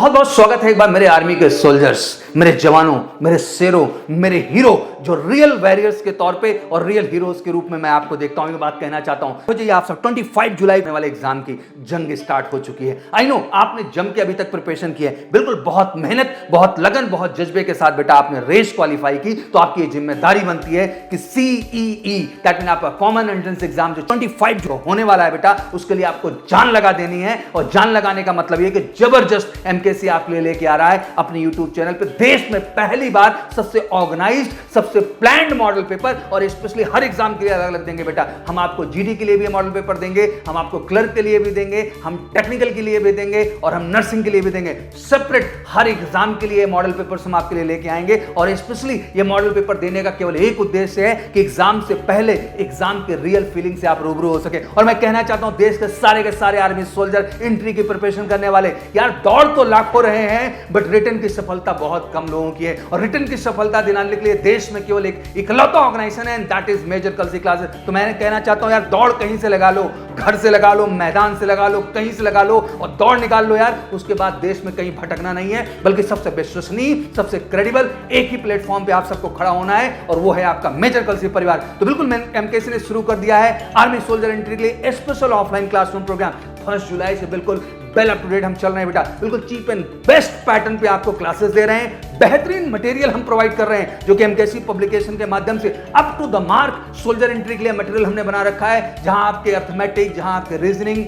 बहुत बहुत स्वागत है एक बार मेरे आर्मी के सोल्जर्स, मेरे जवानों, मेरे शेरों, मेरे हीरो जो रियल वॉरियर्स के तौर पे और रियल हीरोज के रूप में मैं आपको देखता हूं। ये बात कहना चाहता हूं मुझे आप सब 25 जुलाई होने वाले एग्जाम की जंग स्टार्ट हो चुकी है। आई नो आपने जम के अभी तक प्रिपरेशन की है, बिल्कुल बहुत मेहनत, बहुत लगन, बहुत जज्बे के साथ बेटा आपने रेस क्वालिफाई की, तो आपकी ये जिम्मेदारी बनती है कि CEE दैट मीन आपका कॉमन एंट्रेंस एग्जाम जो 25 जो होने वाला है बेटा, उसके लिए आपको जान लगा देनी है। और जान लगाने का मतलब ये कि जबरदस्त MKC आपके लिए लेके आ रहा है अपने YouTube चैनल पे। देश में पहली बार सबसे ऑर्गेनाइज्ड, सबसे प्लान्ड मॉडल पेपर, और स्पेशली हर एग्जाम के लिए अलग अलग देंगे बेटा। हम आपको GD के लिए भी मॉडल पेपर देंगे, हम आपको क्लर्क के लिए भी देंगे, हम टेक्निकल के लिए भी देंगे, और हम नर्सिंग के लिए भी देंगे। सेपरेट हर एग्जाम के लिए मॉडल पेपर्स हम आपके लिए लेके आएंगे। और स्पेशली ये मॉडल पेपर देने का केवल एक उद्देश्य है कि एग्जाम से पहले एग्जाम के रियल फीलिंग से आप रूबरू हो सके। और मैं कहना चाहता हूं देश के सारे आर्मी सोल्जर, एंट्री की प्रिपरेशन करने वाले, यार दौड़ तो लाखों रहे हैं, बट रिटर्न की सफलता बहुत कम लोगों की है। और रिटर्न की सफलता दिलाने के लिए देश में केवल एक इकलौता ऑर्गेनाइजेशन है, that is major Kalsi classes. तो मैं कहना चाहता हूं यार दौड़ कहीं से लगा लो, घर से लगा लो, मैदान से लगा लो, कहीं से लगा लो और दौड़ निकाल लो यार। उसके बाद देश में कहीं भटकना नहीं है, बल्कि सबसे विश्वसनीय, सबसे क्रेडिबल एक ही प्लेटफॉर्म पे आप सबको खड़ा होना है, और वो है आपका मेजर कलसी परिवार। तो बिल्कुल MKC ने शुरू कर दिया है आर्मी सोल्जर एंट्री के लिए स्पेशल ऑफलाइन क्लासरूम प्रोग्राम। 1 जुलाई से बिल्कुल वेल अप टू डेट हम चल रहे हैं बेटा, बिल्कुल चीप एंड बेस्ट पैटर्न पे आपको क्लासेस दे रहे हैं। बेहतरीन मटेरियल हम प्रोवाइड कर रहे हैं, जो कि MKC पब्लिकेशन के माध्यम से up to the mark soldier entry के लिए मटेरियल हमने बना रखा है, जहां आपके अर्थमेटिक, जहां आपके रीजनिंग,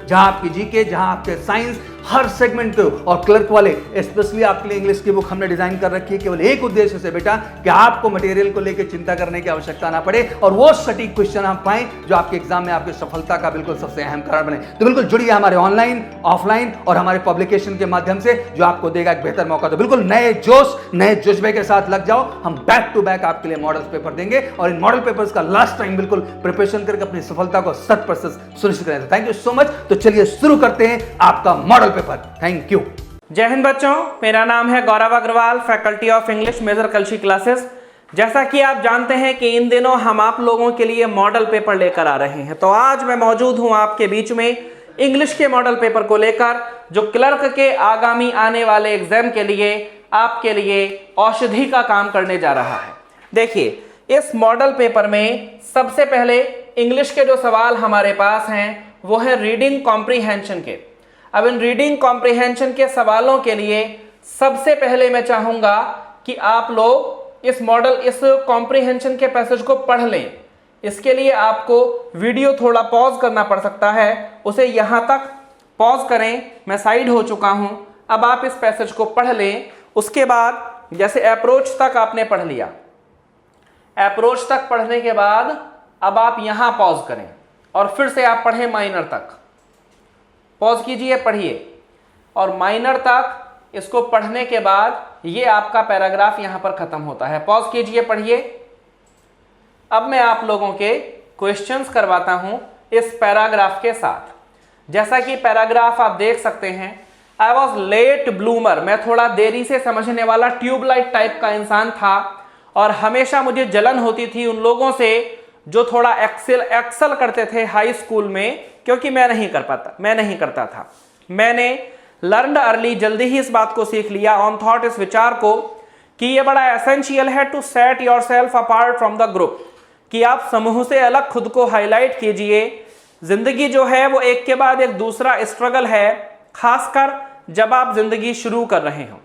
जहां आपकी GK, जहां आपके साइंस, हर सेगमेंट के, और क्लर्क वाले स्पेशली आपके लिए इंग्लिश की बुक हमने डिजाइन कर रखी है केवल एक उद्देश्य से बेटा, कि आपको मटेरियल को लेकर चिंता करने की आवश्यकता ना पड़े, और वो सटीक क्वेश्चन आप पाएं जो आपके एग्जाम में आपकी सफलता का बिल्कुल सबसे अहम कारण बने। तो बिल्कुल जुड़िए हमारे ऑनलाइन, ऑफलाइन और हमारे पब्लिकेशन के माध्यम से, जो आपको देगा एक बेहतर मौका। तो बिल्कुल नए जोश, नए जज्बे के साथ लग जाओ। हम बैक टू बैक आपके लिए मॉडल पेपर देंगे, और इन मॉडल पेपर्स का लास्ट टाइम बिल्कुल प्रिपरेशन करके अपनी सफलता को 100% सुनिश्चित करें। Thank you so much. तो चलिए शुरू करते हैं आपका मॉडल पेपर। Thank you. जय हिंद बच्चों, मेरा नाम है Gaurav Agarwal, faculty of English, Major Kalsi classes. जैसा कि आप जानते हैं कि इन दिनों हम आप लोगों के लिए मॉडल पेपर लेकर आ रहे हैं, तो आज मैं मौजूद हूं आपके बीच में इंग्लिश के मॉडल पेपर को लेकर, जो क्लर्क के आगामी आने वाले एग्जाम के लिए आपके लिए औषधि का काम करने जा रहा है। देखिए, इस मॉडल पेपर में सबसे पहले इंग्लिश के जो सवाल हमारे पास हैं वो है रीडिंग कॉम्प्रीहेंशन के। अब इन रीडिंग कॉम्प्रीहेंशन के सवालों के लिए सबसे पहले मैं चाहूंगा कि आप लोग इस कॉम्प्रीहेंशन के पैसेज को पढ़ लें। इसके लिए आपको वीडियो थोड़ा पॉज करना पड़ सकता है, उसे यहां तक पॉज करें, मैं साइड हो चुका हूं। अब आप इस पैसेज को पढ़ लें। उसके बाद जैसे अप्रोच तक आपने पढ़ लिया, अप्रोच तक पढ़ने के बाद अब आप यहां पॉज करें और फिर से आप पढ़ें माइनर तक। पॉज कीजिए, पढ़िए, और माइनर तक इसको पढ़ने के बाद ये आपका पैराग्राफ यहां पर खत्म होता है। पॉज कीजिए, पढ़िए। अब मैं आप लोगों के क्वेश्चंस करवाता हूं इस पैराग्राफ के साथ। जैसा कि पैराग्राफ आप देख सकते हैं, आई वॉज लेट ब्लूमर, मैं थोड़ा देरी से समझने वाला ट्यूबलाइट टाइप का इंसान था, और हमेशा मुझे जलन होती थी उन लोगों से जो थोड़ा एक्सेल करते थे हाई स्कूल में, क्योंकि मैं नहीं करता था। मैंने लर्नड अर्ली, जल्दी ही इस बात को सीख लिया, ऑन थॉट, इस विचार को, कि ये बड़ा एसेंशियल है to set yourself apart from the group, कि आप समूह से अलग खुद को हाईलाइट कीजिए। जिंदगी जो है वो एक के बाद एक दूसरा स्ट्रगल है, खासकर जब आप जिंदगी शुरू कर रहे हो।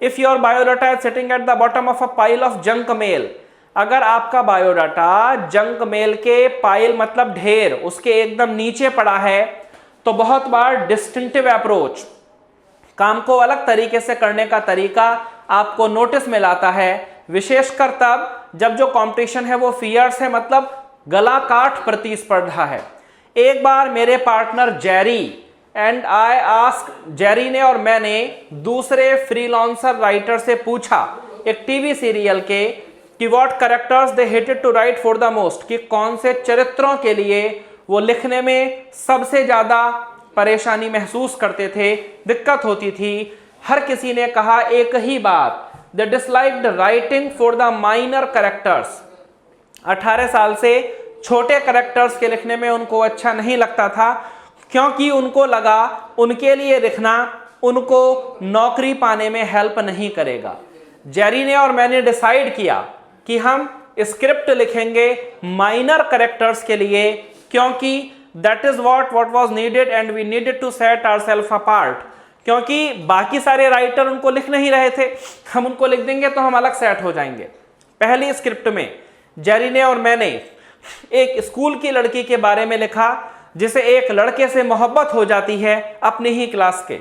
If your biodata is sitting at the bottom of a pile of junk mail, अगर आपका बायोडाटा जंक मेल के पाइल मतलब ढेर, उसके एकदम नीचे पड़ा है, तो बहुत बार डिस्टिंक्टिव अप्रोच, काम को अलग तरीके से करने का तरीका आपको नोटिस में लाता है, विशेषकर तब जब जो कंपटीशन है वो फियर्स है, मतलब गला काट प्रतिस्पर्धा है। एक बार मेरे partner Jerry and I ask, Jerry ने और मैंने दूसरे फ्रीलांसर राइटर से पूछा एक टीवी सीरियल के, कि what characters they hated to write for the most, कि कौन से चरित्रों के लिए वो लिखने में सबसे ज्यादा परेशानी महसूस करते थे, दिक्कत होती थी। हर किसी ने कहा एक ही बात, they disliked writing for the minor characters. 18 साल से छोटे कैरेक्टर्स के लिखने में उनको अच्छा नहीं लगता था, क्योंकि उनको लगा उनके लिए लिखना उनको नौकरी पाने में हेल्प नहीं करेगा। जेरी ने और मैंने डिसाइड किया कि हम स्क्रिप्ट लिखेंगे माइनर कैरेक्टर्स के लिए, क्योंकि that is what was needed and we needed to set ourself apart. क्योंकि बाकी सारे राइटर उनको लिख नहीं रहे थे, हम उनको लिख देंगे तो हम अलग सेट हो जाएंगे। पहली स्क्रिप्ट में जेरी ने और मैंने एक स्कूल की लड़की के बारे में लिखा जिसे एक लड़के से मोहब्बत हो जाती है अपने ही क्लास के।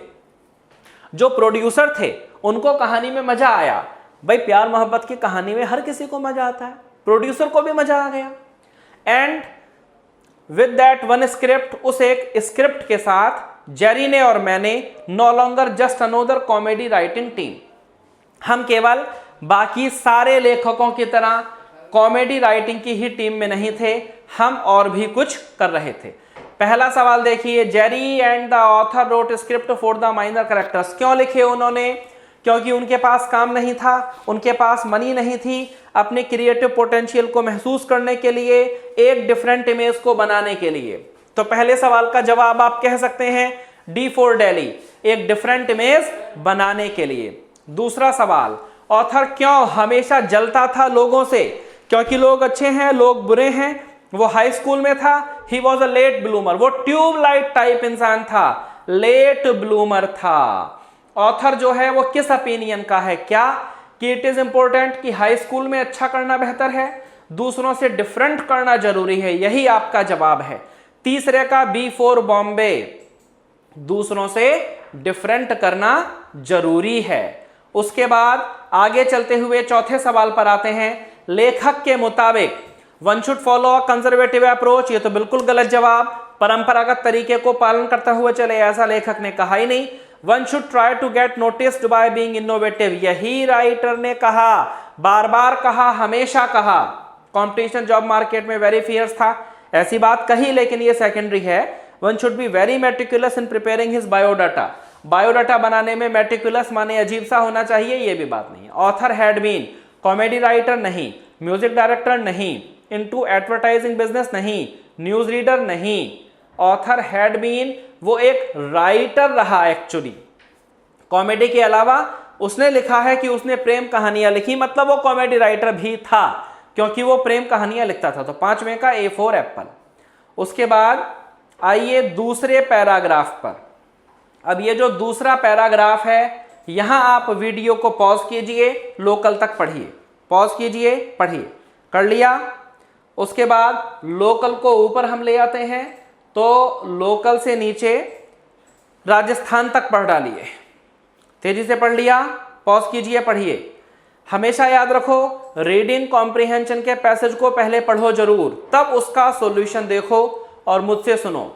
जो प्रोड्यूसर थे उनको कहानी में मजा आया। भाई प्यार मोहब्बत की कहानी में हर किसी को मजा आता है, प्रोड्यूसर को भी मजा आ गया। And with that one script, उस एक स्क्रिप्ट के साथ जेरी ने और मैंने no longer just another comedy writing team, हम केवल बाकी सारे लेखकों की तरह कॉमेडी राइटिंग की ही टीम में नहीं थे, हम और भी कुछ कर रहे थे। पहला सवाल देखिए, Jerry and the author road script for the minor characters. क्यों लिखे उन्होंने? क्योंकि उनके पास काम नहीं था, उनके पास मनी नहीं थी, अपने क्रिएटिव पोटेंशियल को महसूस करने के लिए, एक डिफरेंट इमेज को बनाने के लिए। तो पहले सवाल का जवाब आप कह सकते हैं डी फॉर दिल्ली, एक डिफरेंट इमेज बनाने के लिए। दूसरा सवाल, ऑथर क्यों हमेशा जलता था लोगों से? क्योंकि लोग अच्छे हैं, लोग बुरे हैं। वो हाई स्कूल में था, he was a late bloomer, वो ट्यूबलाइट टाइप इंसान था, लेट ब्लूमर था। ऑथर जो है वो किस ओपिनियन का है? क्या कि इट इज इंपॉर्टेंट कि हाई स्कूल में अच्छा करना बेहतर है, दूसरों से डिफरेंट करना जरूरी है, यही आपका जवाब है। तीसरे का बी फॉर बॉम्बे, दूसरों से डिफरेंट करना जरूरी है। उसके बाद आगे चलते हुए चौथे सवाल पर आते हैं। लेखक के मुताबिक one should follow a conservative approach, ये तो बिल्कुल गलत जवाब। परंपरागत तरीके को पालन करते हुए चले, ऐसा लेखक ने कहा ही नहीं। One should try to get noticed by being innovative, यही राइटर ने कहा, बार बार कहा, हमेशा कहा। कंपटीशन जॉब मार्केट में वेरी फियर्स था, ऐसी बात कही, लेकिन ये सेकेंडरी है। One should be very meticulous in preparing his biodata, biodata बनाने में मेटिकुलस माने अजीब सा होना चाहिए, ये भी बात नहीं है। Author had been comedy writer नहीं, म्यूजिक डायरेक्टर नहीं, इनटू एडवर्टाइजिंग बिजनेस नहीं, न्यूज रीडर नहीं। ऑथर हैड बीन, वो एक राइटर रहा एक्चुअली। कॉमेडी के अलावा उसने लिखा है कि उसने प्रेम कहानियां लिखी, मतलब वो कॉमेडी राइटर भी था क्योंकि वो प्रेम कहानियां लिखता था। तो पांचवें का ए फॉर एप्पल। उसके बाद आइए दूसरे पैराग्राफ पर। अब ये जो दूसरा पैराग्राफ है, यहां आप वीडियो को पॉज कीजिए, लोकल तक पढ़िए, पॉज कीजिए, पढ़िए। कर लिया? उसके बाद लोकल को ऊपर हम ले आते हैं, तो लोकल से नीचे राजस्थान तक पढ़ डालिए। तेजी से पढ़ लिया? पॉज कीजिए, पढ़िए। हमेशा याद रखो, रीडिंग कॉम्प्रिहेंशन के पैसेज को पहले पढ़ो जरूर, तब उसका सॉल्यूशन देखो और मुझसे सुनो।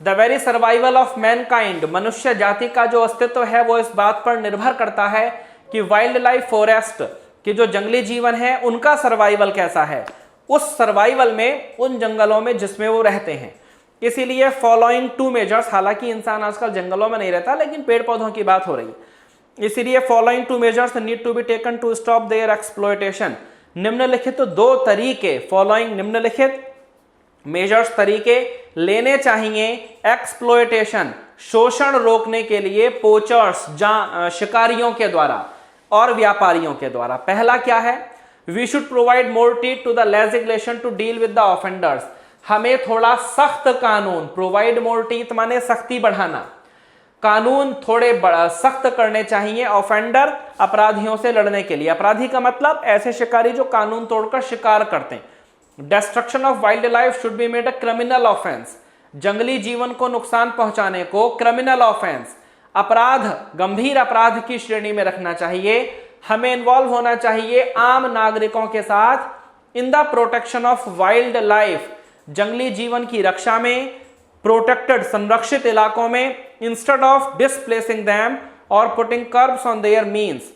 The very survival of Mankind, मनुष्य जाति का जो अस्तित्व है वो इस बात पर निर्भर करता है कि वाइल्ड लाइफ फॉरेस्ट कि जो जंगली जीवन है उनका सर्वाइवल कैसा है, उस सर्वाइवल में, उन जंगलों में जिसमें वो रहते हैं। इसीलिए फॉलोइंग टू मेजर्स, हालांकि इंसान आजकल जंगलों में नहीं रहता, लेकिन पेड़ पौधों की बात हो रही है, इसीलिए following two measures need to be taken to stop their exploitation. निम्नलिखित दो तरीके, फॉलोइंग निम्नलिखित मेजर्स तरीके लेने चाहिए एक्सप्लॉयटेशन, शोषण रोकने के लिए, पोचर्स शिकारियों के द्वारा और व्यापारियों के द्वारा। पहला क्या है? We should provide more teeth to the legislation to deal with the offenders, हमें थोड़ा सख्त कानून, प्रोवाइड मोर टीथ माने सख्ती बढ़ाना, कानून थोड़े सख्त करने चाहिए ऑफेंडर, अपराधियों से लड़ने के लिए। अपराधी का मतलब ऐसे शिकारी जो कानून तोड़कर शिकार करते हैं। Destruction of wild life should be made a criminal offence, जंगली जीवन को नुकसान पहुंचाने को क्रिमिनल ऑफेंस, अपराध, गंभीर अपराध की श्रेणी में रखना चाहिए। हमें इन्वॉल्व होना चाहिए आम नागरिकों के साथ in the protection of wildlife, जंगली जीवन की रक्षा में, प्रोटेक्टेड संरक्षित इलाकों में, इंस्टेड ऑफ डिस्प्लेसिंग देम और putting curbs on their means,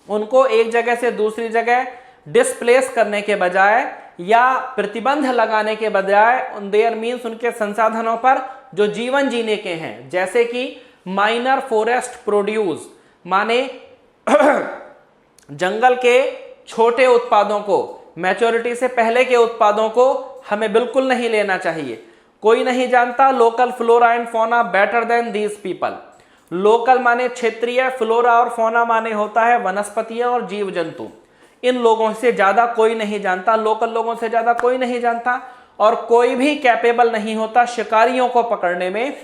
उनको एक जगह से दूसरी जगह डिस्प्लेस करने के बजाय या प्रतिबंध लगाने के बजाय ऑन देयर मीन्स, उनके संसाधनों पर जो जीवन जीने के हैं, जैसे कि माइनर फॉरेस्ट प्रोड्यूस माने जंगल के छोटे उत्पादों को, मैच्योरिटी से पहले के उत्पादों को हमें बिल्कुल नहीं लेना चाहिए। कोई नहीं जानता local flora and fauna better than these people, local माने क्षेत्रीय, फ्लोरा और फौना माने होता है वनस्पतियां और जीव जंतु। इन लोगों से ज्यादा कोई नहीं जानता, लोकल लोगों से ज्यादा कोई नहीं जानता, और कोई भी कैपेबल नहीं होता शिकारियों को पकड़ने में।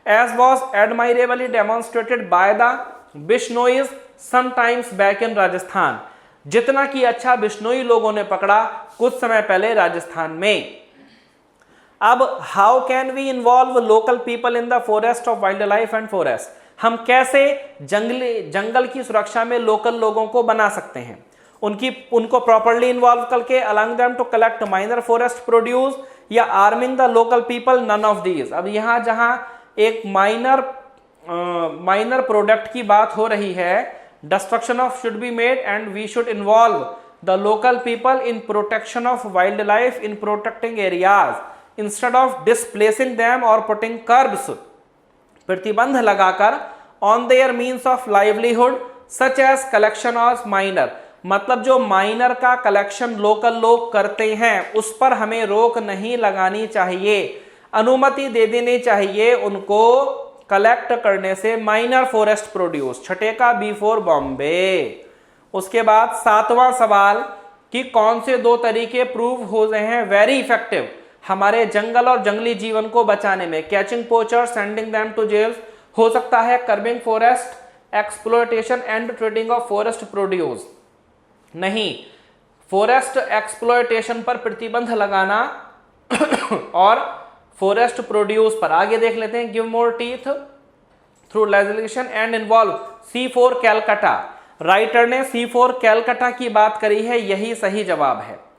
As was admirably demonstrated by the Bishnois sometimes back in Rajasthan. जितना कि अच्छा बिश्नोई लोगों ने पकड़ा कुछ समय पहले राजस्थान में। अब how can we involve local people in the forest of wildlife and forest. हम कैसे जंगल की सुरक्षा में लोकल लोगों को बना सकते हैं, उनको प्रॉपर्ली इन्वॉल्व करके, allowing them to collect minor forest produce, या arming the local people, none of these. अब यहां जहां एक माइनर प्रोडक्ट की बात हो रही है, destruction of should be made and we should involve the local people in protection of wildlife, in protecting areas instead of displacing them और पुटिंग कर्ब्स, प्रतिबंध लगाकर, on their means of livelihood such as collection of minor. मतलब जो minor का collection local लोग करते हैं उस पर हमें रोक नहीं लगानी चाहिए, अनुमति दे देनी चाहिए उनको कलेक्ट करने से माइनर फॉरेस्ट प्रोड्यूस। छठे का बी फॉर बॉम्बे। उसके बाद सातवां सवाल कि कौन से दो तरीके प्रूव हो रहे हैं वेरी इफेक्टिव हमारे जंगल और जंगली जीवन को बचाने में। Catching poacher, sending them to jails, हो सकता है curbing forest exploitation and trading of forest produce. नहीं, फॉरेस्ट एक्सप्लॉयटेशन पर प्रतिबंध लगाना और फॉरेस्ट प्रोड्यूस पर। आगे देख लेते हैं, give more teeth through legislation and involve C4 Calcutta. Writer ने C4 कैलकाटा की बात करी है, यही सही जवाब है।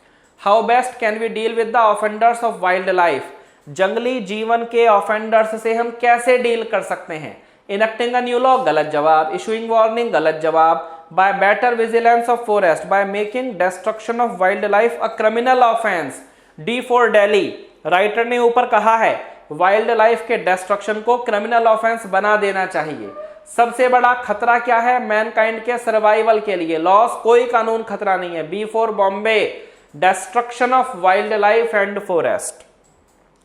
How best can we deal with the offenders of wildlife. जंगली जीवन के ऑफेंडर्स से हम कैसे डील कर सकते हैं। इनेक्टिंग अ न्यू लॉ, गलत जवाब। इशूइंग वार्निंग, गलत जवाब। By better vigilance of forest, by making destruction of wildlife a criminal offence, D for Delhi. Writer ने ऊपर कहा है वाइल्ड लाइफ के डिस्ट्रक्शन को क्रिमिनल ऑफेंस बना देना चाहिए। सबसे बड़ा खतरा क्या है मैनकाइंड के सर्वाइवल के लिए, लॉस, कोई कानून खतरा नहीं है, B for Bombay, destruction of wildlife and forest.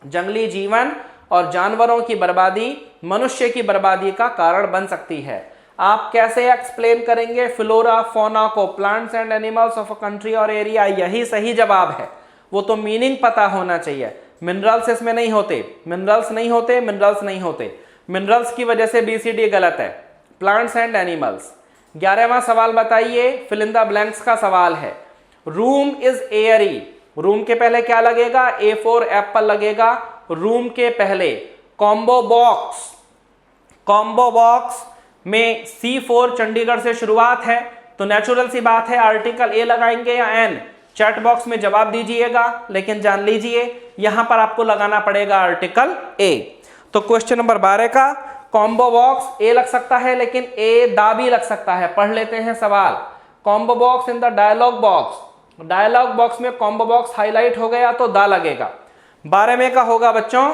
जंगली जीवन और जानवरों की बर्बादी मनुष्य की बर्बादी का कारण बन सकती है। आप कैसे एक्सप्लेन करेंगे फ्लोरा फौना को, plants and animals of a country और एरिया, यही सही जवाब है। वो तो मीनिंग पता होना चाहिए। मिनरल्स इसमें नहीं होते, मिनरल्स नहीं होते, मिनरल्स नहीं होते, मिनरल्स की वजह से BCD गलत है। Plants and animals. 11वां सवाल बताइए, फिल इन द ब्लैंक्स का सवाल है। रूम इज एयरी, रूम के पहले क्या लगेगा, A फॉर एप्पल लगेगा रूम के पहले। कॉम्बो बॉक्स, कॉम्बो बॉक्स में C4 चंडीगढ़ से शुरुआत है तो नेचुरल सी बात है आर्टिकल A लगाएंगे या N। चैट बॉक्स में जवाब दीजिएगा, लेकिन जान लीजिए यहां पर आपको लगाना पड़ेगा आर्टिकल A। तो क्वेश्चन नंबर 12 का कॉम्बो बॉक्स A लग सकता है, लेकिन A दा भी लग सकता है। पढ़ लेते हैं सवाल। Combo box in the dialog box, dialog box में कॉम्बो बॉक्स हाईलाइट हो गया तो दा लगेगा। 12वें का होगा बच्चों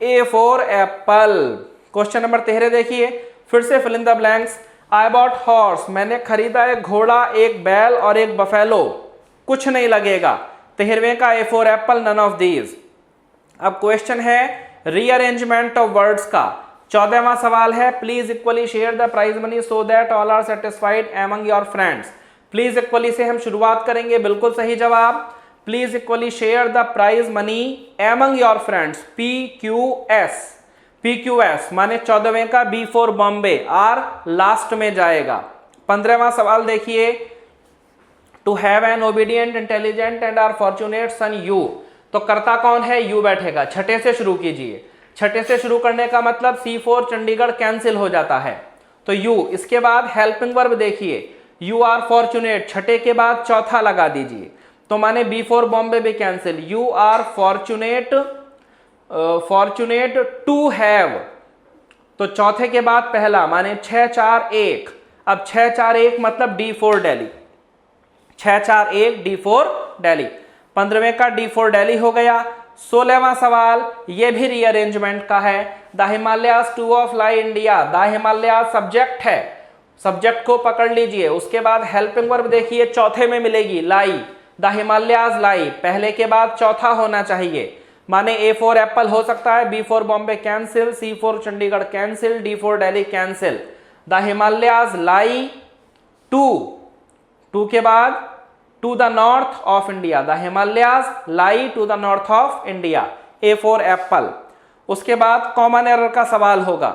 A for apple. Question number 13 देखिए, फिर से fill in the blanks. I bought horse, मैंने खरीदा एक घोड़ा, एक बैल और एक बफेलो, कुछ नहीं लगेगा। 13वें का A for apple, none of these. अब क्वेश्चन है रीअरेंजमेंट ऑफ वर्ड्स का। 14वां सवाल है, please equally share the prize money so that all are satisfied among your friends. Please equally से हम शुरुआत करेंगे, बिल्कुल सही जवाब। Please equally share the prize money among your friends, PQS। PQS माने 14वें का B for Bombay, R last में जाएगा। 15वां सवाल देखिए, to have an obedient intelligent and are fortunate son you. तो कर्ता कौन है, यू बैठेगा। छठे से शुरू कीजिए। छठे से शुरू करने का मतलब C4 चंडीगढ़ कैंसिल हो जाता है तो यू। इसके बाद हेल्पिंग वर्ब देखिए, यू आर फॉर्चुनेट, छठे के बाद चौथा लगा दीजिए तो माने B फॉर बॉम्बे भी cancel, you are fortunate, fortunate to have, तो चौथे के बाद पहला माने 6 4 1। अब 6 4 1 मतलब D for Delhi, 6 4 1 D for Delhi. 15वें का D फॉर दिल्ली हो गया। 16वां सवाल ये भी रीअरेंजमेंट का है। The Himalayas two of lie India, the Himalayas subject है, सब्जेक्ट को पकड़ लीजिए। उसके बाद हेल्पिंग वर्ब देखिए चौथे में मिलेगी, लाई, द हिमालयाज लाई, पहले के बाद चौथा होना चाहिए। माने A फॉर एप्पल हो सकता है, B for Bombay cancel, C for Chandigarh cancel, D for Delhi cancel. The Himalayas lie to के बाद to the north of India, the Himalayas lie to the north of India, A for apple. उसके बाद common error का सवाल होगा,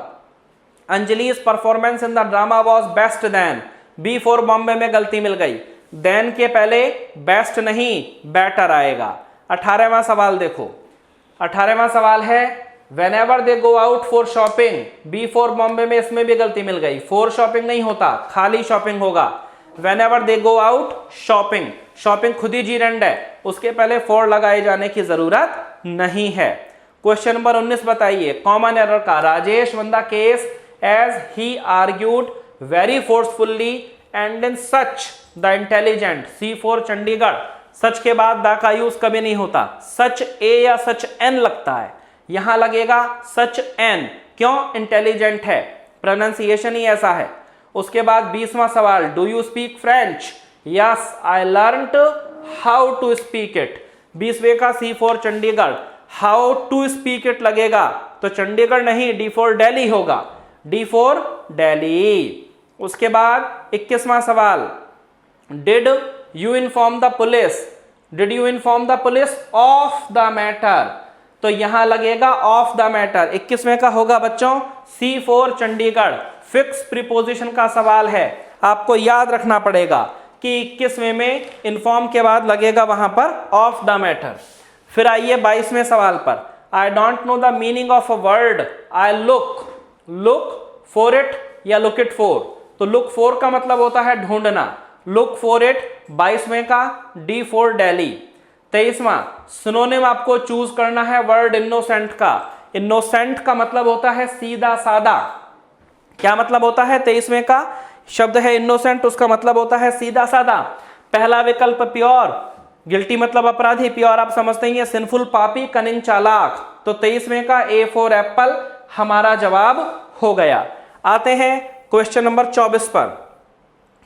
अंजलि's performance in the drama was best then, B for Bombay में गलती मिल गई, देन के पहले बेस्ट नहीं बेटर आएगा। 18वां सवाल देखो, 18वां सवाल है whenever they go out for shopping, B for Bombay में इसमें भी गलती मिल गई, फॉर शॉपिंग नहीं होता, खाली शॉपिंग होगा। whenever they go out shopping, shopping खुद ही जीरेंड है, उसके पहले फॉर लगाए जाने की जरूरत नहीं है। क्वेश्चन नंबर 19 बताइए, कॉमन एरर का, Rajesh one the case as he argued very forcefully and in such the intelligent, C for Chandigarh. Such के बाद दा का यूज कभी नहीं होता, सच ए या सच एन लगता है, यहां लगेगा सच एन, क्यों? इंटेलिजेंट है, प्रोनाउंसिएशन ही ऐसा है। उसके बाद 20वां सवाल, do you speak French? Yes I learned how to speak it, 20वें का C for Chandigarh, how to speak it लगेगा तो चंडीगढ़ नहीं डी फॉर दिल्ली होगा, डी फॉर दिल्ली। उसके बाद 21वां सवाल, did you inform the police, did you inform the police of the matter, तो यहां लगेगा ऑफ द मैटर। 21वें का होगा बच्चों C for Chandigarh, fix preposition का सवाल है, आपको याद रखना पड़ेगा कि 21वें में इन्फॉर्म के बाद लगेगा वहां पर ऑफ द मैटर। फिर आइए 22वें सवाल पर, I don't know the meaning of a word I look for it या लुक इट फॉर, तो लुक फॉर का मतलब होता है ढूंढना, लुक फॉर इट 22वें का डी फॉर दिल्ली। 23वां, सिनोनिम आपको चूज करना है वर्ड इनोसेंट का, इनोसेंट का मतलब होता है सीधा सादा, क्या मतलब होता है? 23वें का शब्द है इनोसेंट, उसका मतलब होता है सीधा सादा। पहला विकल्प प्योर, गिल्टी मतलब अपराधी, प्योर आप समझते ही हैं, सिंफुल पापी, कनिंग चालाक, तो 23वें का ए फॉर एप्पल हमारा जवाब हो गया। आते हैं क्वेश्चन नंबर 24 पर।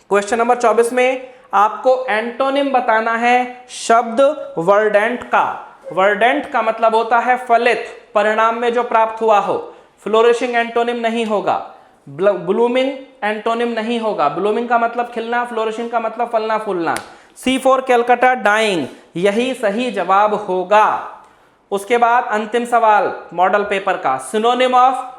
क्वेश्चन नंबर 24 में आपको एंटोनिम बताना है शब्द वर्डेंट का। वर्डेंट का मतलब होता है फलित, परिणाम में जो प्राप्त हुआ हो। फ्लोरिशिंग एंटोनिम नहीं होगा, ब्लूमिंग एंटोनिम नहीं होगा, ब्लूमिंग का मतलब खिलना, फ्लोरिशिंग का मतलब फलना फूलना। C फॉर कैलकाटा डाइंग, यही सही जवाब होगा। उसके बाद अंतिम सवाल मॉडल पेपर का, सिनोनिम ऑफ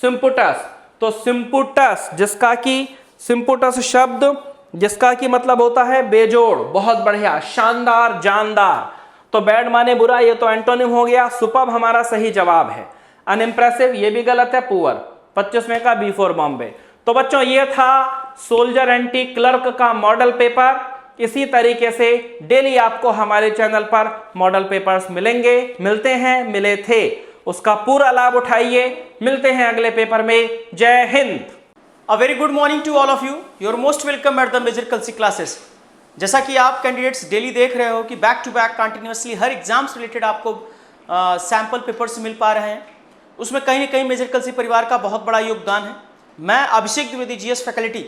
सिम्पुटस, तो सिम्पुटस जिसका कि सिम्पुटस शब्द जिसका कि मतलब होता है बेजोड़, बहुत बढ़िया, शानदार, जानदार, तो बैड माने बुरा, ये तो एंटोनिम हो गया। सुपर्ब हमारा सही जवाब है। अनइम्प्रेसिव ये भी गलत है, पुअर 25वें का बी फॉर बॉम्बे। तो बच्चों ये था सोल्जर एंटी क्लर्क का मॉडल पेपर। इसी तरीके से डेली आपको हमारे चैनल पर मॉडल पेपर्स मिलेंगे, मिलते हैं, मिले थे, उसका पूरा लाभ उठाइए। मिलते हैं अगले पेपर में। जय Hind. A very good morning to all of you. You're most welcome at the Major Kalsi classes. जैसा कि आप कैंडिडेट्स डेली देख रहे हो कि बैक टू बैक कंटिन्यूसली हर एग्जाम्स रिलेटेड आपको सैम्पल पेपर्स मिल पा रहे हैं, उसमें कहीं ना कहीं मेजर कलसी परिवार का बहुत बड़ा योगदान है। मैं अभिषेक द्विवेदी जीएस फैकल्टी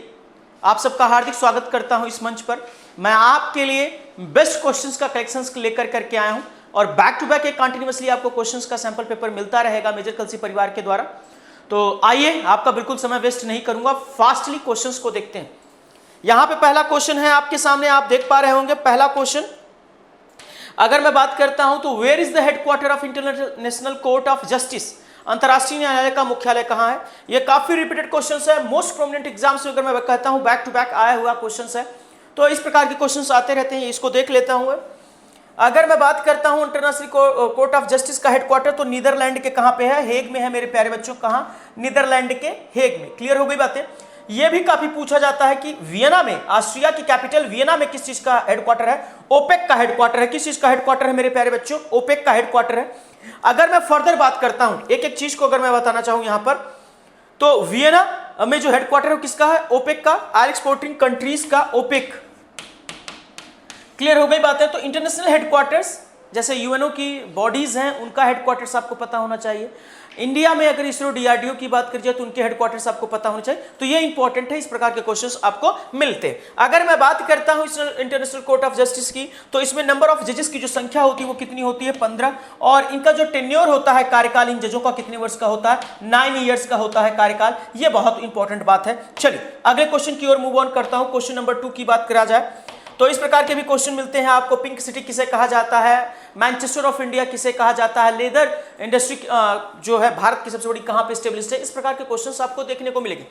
आप सबका हार्दिक स्वागत करता हूं इस मंच पर। मैं आपके लिए बेस्ट क्वेश्चंस का कलेक्शंस लेकर करके आया हूं और बैक टू बैक एक कंटिन्यूसली आपको क्वेश्चंस का सैंपल पेपर मिलता रहेगा मेजर कलसी परिवार के द्वारा। तो आइए, आपका बिल्कुल समय वेस्ट नहीं करूंगा, फास्टली क्वेश्चंस को देखते हैं। यहां पे पहला क्वेश्चन है आपके सामने, आप देख पा रहे होंगे। पहला क्वेश्चन अगर मैं बात करता हूं तो where is the headquarter of international court of justice, अंतरराष्ट्रीय न्यायालय का मुख्यालय कहां है? ये काफी रिपीटेड क्वेश्चन है, मोस्ट प्रोमिनेंट एग्जाम्स में अगर मैं कहता हूं बैक टू बैक आया हुआ क्वेश्चन है, तो इस प्रकार के क्वेश्चन आते रहते हैं, इसको देख लेता हूं। अगर मैं बात करता हूं इंटरनेशनल कोर्ट ऑफ जस्टिस का हेडक्वार्टर, तो नीदरलैंड के कहां पे है? हेग में है मेरे प्यारे बच्चों। कहां? नीदरलैंड के हेग में। क्लियर हो गई बातें। यह भी काफी पूछा जाता है कि वियना में, ऑस्ट्रिया की कैपिटल वियना में किस चीज का हेडक्वार्टर है? ओपेक का हेडक्वार्टर है। किस चीज का हेडक्वार्टर है मेरे प्यारे बच्चों? ओपेक का हेडक्वार्टर है। अगर मैं फर्दर बात करता हूं, एक एक चीज को अगर मैं बताना चाहूं यहां पर, तो वियना में जो हेडक्वार्टर है किसका है? ओपेक का, ऑयल एक्सपोर्टिंग कंट्रीज का ओपेक। क्लियर हो गई बात है। तो इंटरनेशनल हेडक्वार्टर्स जैसे यूएनओ की बॉडीज हैं उनका हेडक्वार्टर्स आपको पता होना चाहिए। इंडिया में अगर इसरो डीआरडीओ की बात करी जाए तो उनके हेडक्वार्टर्स आपको पता होने चाहिए। तो ये इंपॉर्टेंट है, इस प्रकार के क्वेश्चंस आपको मिलते हैं। अगर मैं बात करता हूं इंटरनेशनल कोर्ट ऑफ जस्टिस की, तो इसमें नंबर ऑफ जजेस की जो संख्या होती है वो कितनी होती है, 15। और इनका जो टेन्योर होता है, कार्यकाल इन जजों का कितने वर्ष का होता है, 9 ईयर्स का होता है कार्यकाल। ये बहुत इंपॉर्टेंट बात है। चलिए अगले क्वेश्चन की ओर मूव ऑन करता हूं। क्वेश्चन नंबर 2 की बात करा जाए तो इस प्रकार के भी क्वेश्चन मिलते हैं आपको। पिंक सिटी किसे कहा जाता है, मैनचेस्टर ऑफ इंडिया किसे कहा जाता है, लेदर इंडस्ट्री जो है भारत की सबसे बड़ी कहां पे स्टेब्लिश्ड है, इस प्रकार के क्वेश्चंस आपको देखने को मिलेंगे।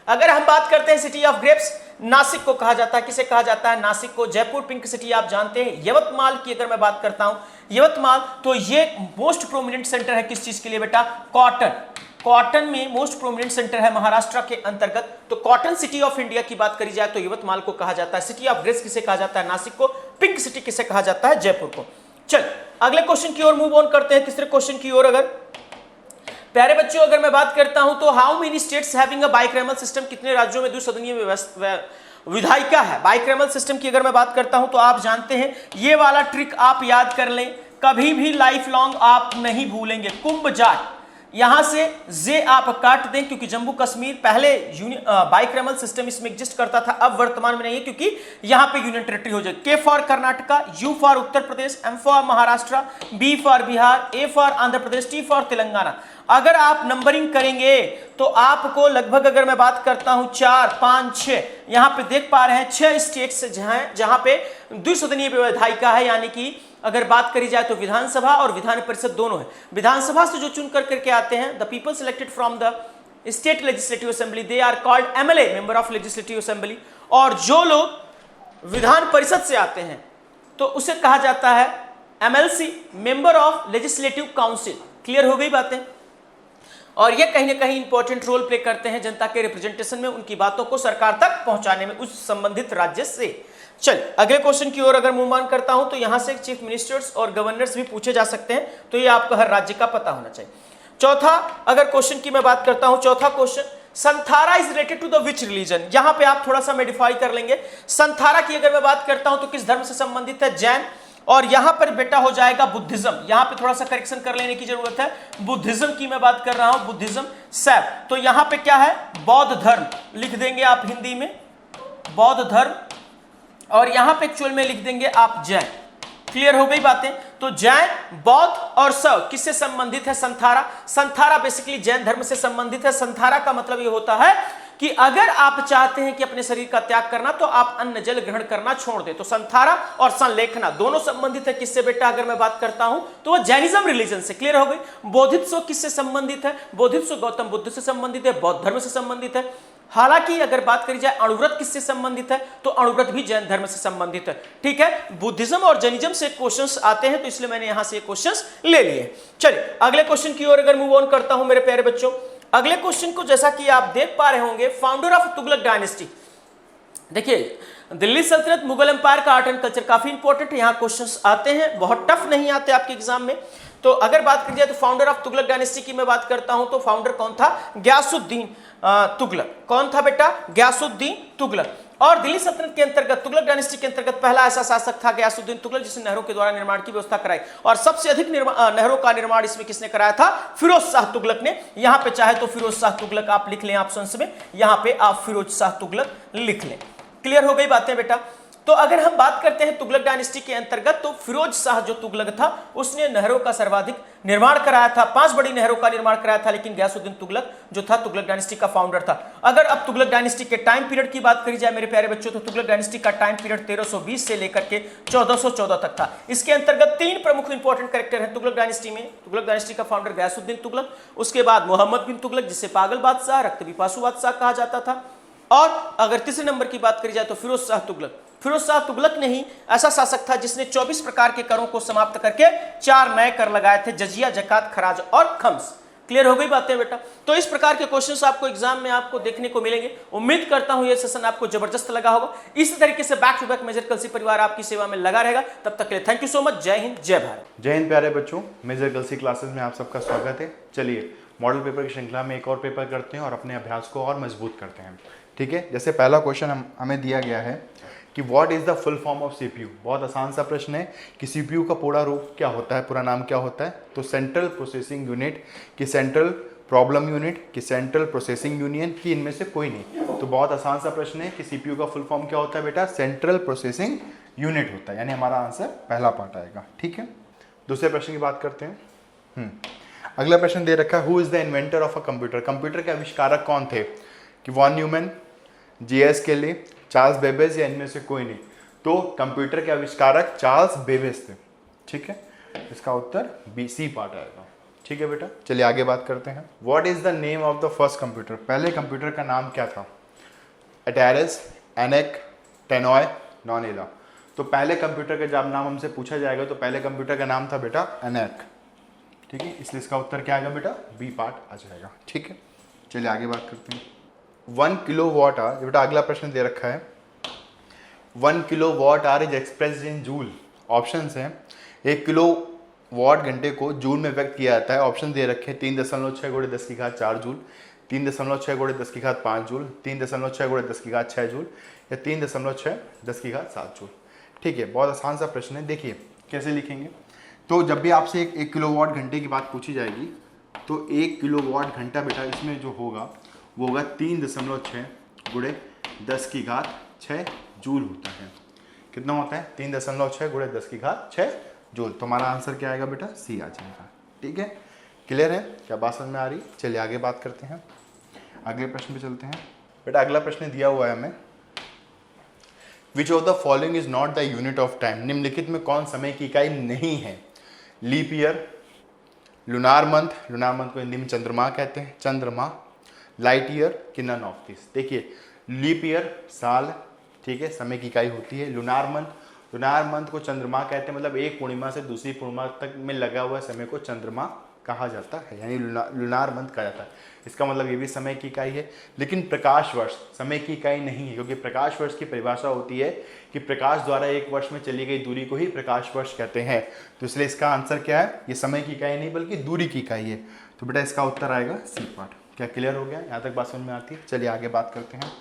अगर हम बात करते हैं सिटी ऑफ ग्रेप्स, नासिक को कहा जाता है, किसे कहा जाता है, नासिक को। जयपुर पिंक सिटी आप जानते हैं। यवतमाल की अगर मैं बात करता हूं, यवतमाल, तो ये मोस्ट प्रोमिनेंट सेंटर है किस चीज के लिए बेटा, कॉटन। कॉटन में मोस्ट प्रोमिनेंट सेंटर है महाराष्ट्र के अंतर्गत। तो कॉटन सिटी ऑफ इंडिया की बात करी जाए तो यवतमाल को कहा जाता है। सिटी ऑफ ग्रेप्स किसे कहा जाता है, नासिक को। पिंक सिटी किसे कहा जाता है, जयपुर को। चल अगले क्वेश्चन की ओर मूव ऑन करते हैं, तीसरे क्वेश्चन की ओर। अगर प्यारे बच्चों अगर मैं बात करता हूं तो how many states having a bicameral system, कितने राज्यों में द्विसदनीय विधायिका है। बाइक्रैमल सिस्टम की अगर मैं बात करता हूं तो आप जानते हैं ये वाला ट्रिक आप याद कर लें, कभी भी लाइफ लॉन्ग आप नहीं भूलेंगे। कुंभ जाट, यहां से जे आप काट दें क्योंकि जम्मू कश्मीर पहले बाइक्रैमल सिस्टम इसमें एग्जिस्ट करता था, अब वर्तमान में नहीं है क्योंकि यहां पे यूनियन टेरिटरी हो जाए। K for Karnataka, U for Uttar Pradesh, M for Maharashtra, B for Bihar, A for Andhra Pradesh, T for Telangana. अगर आप नंबरिंग करेंगे तो आपको लगभग अगर मैं बात करता हूं 4, 5, 6, यहां पे देख पा रहे हैं 6 स्टेट्स जहां पे द्विसदनीय विधायिका है, यानी कि अगर बात करी जाए तो विधानसभा और विधान परिषद दोनों है। विधानसभा से जो चुन करके आते हैं, the people selected from the state legislative assembly, they are called MLA, member of legislative assembly. और जो लोग विधान परिषद से आते हैं तो उसे कहा जाता है MLC, member of legislative council. Clear हो गई बातें। और ये कहीं ना कहीं इंपॉर्टेंट रोल प्ले करते हैं जनता के रिप्रेजेंटेशन में, उनकी बातों को सरकार तक पहुंचाने में उस संबंधित राज्य से। चल अगले क्वेश्चन की ओर अगर मूव ऑन करता हूं तो यहां से चीफ मिनिस्टर्स और गवर्नर्स भी पूछे जा सकते हैं, तो ये आपको हर राज्य का पता होना चाहिए। चौथा अगर क्वेश्चन की मैं बात करता हूं, चौथा question, Santhara is related to the which religion. यहां पे आप थोड़ा सा मॉडिफाई कर लेंगे। संथारा की अगर मैं बात करता हूं तो किस धर्म से संबंधित है, जैन। और यहां पर बेटा हो जाएगा बुद्धिज्म, यहां पे थोड़ा सा करेक्शन कर लेने की जरूरत है। बुद्धिज्म की मैं बात कर रहा हूं, बुद्धिज्म सैप। तो यहां पे क्या है, बौद्ध धर्म लिख देंगे आप हिंदी में, बौद्ध धर्म। और यहां पे एक्चुअल में लिख देंगे आप जैन। क्लियर हो गई बातें। तो जैन, बौद्ध और शैव किससे संबंधित है, संथारा। संथारा बेसिकली जैन धर्म से संबंधित है। संथारा का मतलब ये होता है कि अगर आप चाहते हैं कि अपने शरीर का त्याग करना तो आप अन्न जल ग्रहण करना छोड़ दें। तो संथारा और संलेखना दोनों संबंधित है किससे बेटा, अगर मैं बात करता हूं तो वह जैनिज्म रिलीजन से। क्लियर हो गई। बोधित्व किससे संबंधित है, बोधित्व गौतम बुद्ध से संबंधित है, बौद्ध धर्म से संबंधित है। हालांकि अगर बात करी जाए अणुव्रत किससे संबंधित है, तो अणुव्रत भी जैन धर्म से संबंधित है। ठीक है, बुद्धिज्म और जैनिज्म से क्वेश्चंस आते हैं तो इसलिए मैंने यहां से क्वेश्चंस ले लिए। चलिए अगले क्वेश्चन की ओर अगर मूव ऑन करता हूं मेरे प्यारे बच्चों। अगले क्वेश्चन को जैसा कि आप देख पा रहे होंगे, फाउंडर ऑफ तुगलक डायनेस्टी। देखिए दिल्ली सल्तनत, मुगल एम्पायर का आर्ट एंड कल्चर काफी इंपॉर्टेंट है, यहाँ क्वेश्चंस आते हैं, बहुत टफ नहीं आते आपके एग्जाम में। तो अगर बात करी जाए तो फाउंडर ऑफ तुगलक डायनेस्टी की मैं बात करता हूं तो फाउंडर कौन था, ग्यासुद्दीन तुगलक। कौन था बेटा, ग्यासुद्दीन तुगलक। और दिल्ली सल्तनत के अंतर्गत, तुगलक डायनेस्टी के अंतर्गत पहला ऐसा शासक था ग्यासुद्दीन तुगलक जिसने नहरों के द्वारा निर्माण की व्यवस्था कराई। और सबसे अधिक नहरों का निर्माण इसमें किसने कराया था, फिरोज शाह तुगलक ने। यहां पे चाहे तो फिरोज शाह तुगलक आप लिख लें ऑप्शंस में, यहां पे आप फिरोज शाह तुगलक लिख लें। क्लियर हो गई बातें बेटा। तो अगर हम बात करते हैं तुगलक डायनेस्टी के अंतर्गत, तो फिरोज शाह जो तुगलक था उसने नहरों का सर्वाधिक निर्माण कराया था, 5 बड़ी नहरों का निर्माण कराया था। लेकिन ग्यासुद्दीन तुगलक जो था तुगलक डायनेस्टी का फाउंडर था। अगर अब तुगलक डायनेस्टी के टाइम पीरियड की बात करी जाए मेरे प्यारे बच्चों, तो तुगलक डायनेस्टी का टाइम पीरियड 1320 से लेकर के 1414 तक था। इसके अंतर्गत 3 प्रमुख इंपॉर्टेंट कैरेक्टर हैं तुगलक डायनेस्टी में। तुगलक डायनेस्टी का फाउंडर ग्यासुद्दीन तुगलक, उसके बाद मोहम्मद बिन तुगलक जिसे पागल बादशाह, रक्त पिपासु बादशाह कहा जाता था। और अगर तीसरे नंबर की बात करी जाए तो फिरोज शाह तुगलक। फिरोज शाह तुगलक ने ही ऐसा शासक था जिसने 24 प्रकार के करों को समाप्त करके 4 नए कर लगाए थे, जजिया, जकात, खराज और खम्स। क्लियर हो गई बातें बेटा। तो इस प्रकार के क्वेश्चंस आपको एग्जाम में आपको देखने को मिलेंगे। उम्मीद करता हूं यह सेशन आपको जबरदस्त लगा होगा। इसी तरीके से बैक टू बैक मेजर कलसी परिवार आपकी सेवा में लगा रहेगा। तब तक के लिए थैंक यू सो मच। जय हिंद, जय भारत। जय हिंद प्यारे बच्चों, मेजर कलसी क्लासेस में आप सबका स्वागत है। चलिए मॉडल पेपर की श्रृंखला में एक और पेपर करते हैं और अपने अभ्यास को और मजबूत करते हैं। ठीक है, जैसे पहला क्वेश्चन हमें दिया गया है कि what is the full form of CPU. बहुत आसान सा प्रश्न है कि सीपीयू का पूरा रूप क्या होता है, पूरा नाम क्या होता है। तो सेंट्रल प्रोसेसिंग यूनिट, कि सेंट्रल प्रॉब्लम यूनिट, कि सेंट्रल प्रोसेसिंग यूनियन, कि इनमें से कोई नहीं। तो बहुत आसान सा प्रश्न है कि सीपीयू का फुल फॉर्म क्या होता है बेटा, सेंट्रल प्रोसेसिंग यूनिट होता है, यानी हमारा आंसर पहला पार्ट आएगा। ठीक है, दूसरे प्रश्न की बात करते हैं। अगला प्रश्न दे रखा है, who is the inventor of a computer. Computer के आविष्कारक कौन थे, कि वॉन न्यूमैन, जीएस केली, चार्ल्स बेबेज, या इनमें से कोई नहीं। तो कंप्यूटर के आविष्कारक चार्ल्स बेबेज थे। ठीक है, इसका उत्तर बी, सी पार्ट आएगा। ठीक है बेटा, चलिए आगे बात करते हैं। What is the name of the first computer. पहले कंप्यूटर का नाम क्या था, एटेरस, एनेक, टेनॉय, नॉनेला। तो पहले कंप्यूटर का जब नाम हमसे पूछा जाएगा तो पहले कंप्यूटर का नाम था बेटा एनेक। ठीक है, इसलिए इसका उत्तर क्या आएगा बेटा, बी पार्ट आ जाएगा। ठीक है, चलिए आगे बात करते हैं। 1 किलोवाट आवर, बेटा अगला प्रश्न दे रखा है, 1 kilowatt hour is expressed in joule. Options हैं, 1 किलोवाट घंटे को जूल में व्यक्त किया जाता है। ऑप्शन दे रखे हैं 3.6 × 10⁴ जूल, 3.6 × 10⁵ जूल, 3.6 × 10⁶ जूल, या 3.6 × 10⁻7 जूल। ठीक है, बहुत आसान सा प्रश्न है। देखिए कैसे लिखेंगे। तो जब भी आपसे एक किलोवाट घंटे की बात पूछी जाएगी तो 1 किलोवाट घंटा बेटा इसमें जो होगा वो होगा 3.6 × 10⁻6 जूल होता है। कितना होता है, 3.6 × 10⁻6 जूल। तो हमारा आंसर क्या आएगा बेटा, सी आ जाएगा। ठीक है, क्लियर है, क्या बात समझ में आ रही। चलिए आगे बात करते हैं, अगले प्रश्न पे चलते हैं। बेटा अगला प्रश्न दिया हुआ है हमें, which of the following is not the unit of time. निम्नलिखित में कौन समय की इकाई नहीं है। Leap year, lunar month, lunar month को हिंदी में चंद्रमा कहते हैं, चंद्रमा, लाइट ईयर, कि नन ऑफ दिस। देखिए लीप ईयर साल, ठीक है, समय की इकाई होती है। लुनार मंथ को चंद्रमा कहते हैं, मतलब एक पूर्णिमा से दूसरी पूर्णिमा तक में लगा हुआ समय को चंद्रमा कहा जाता है, यानी लुनार मंथ कहा जाता है। इसका मतलब ये भी समय की इकाई है। लेकिन प्रकाश वर्ष समय की इकाई नहीं है, क्योंकि प्रकाश वर्ष की परिभाषा होती है कि प्रकाश द्वारा एक वर्ष में चली गई दूरी को ही प्रकाश वर्ष कहते हैं। तो इसलिए इसका आंसर क्या है, ये समय की इकाई नहीं बल्कि दूरी की इकाई है। तो बेटा इसका उत्तर आएगा सी पार्ट। क्या क्लियर हो गया, यहाँ तक बात समझ में आती है। चलिए आगे बात करते हैं।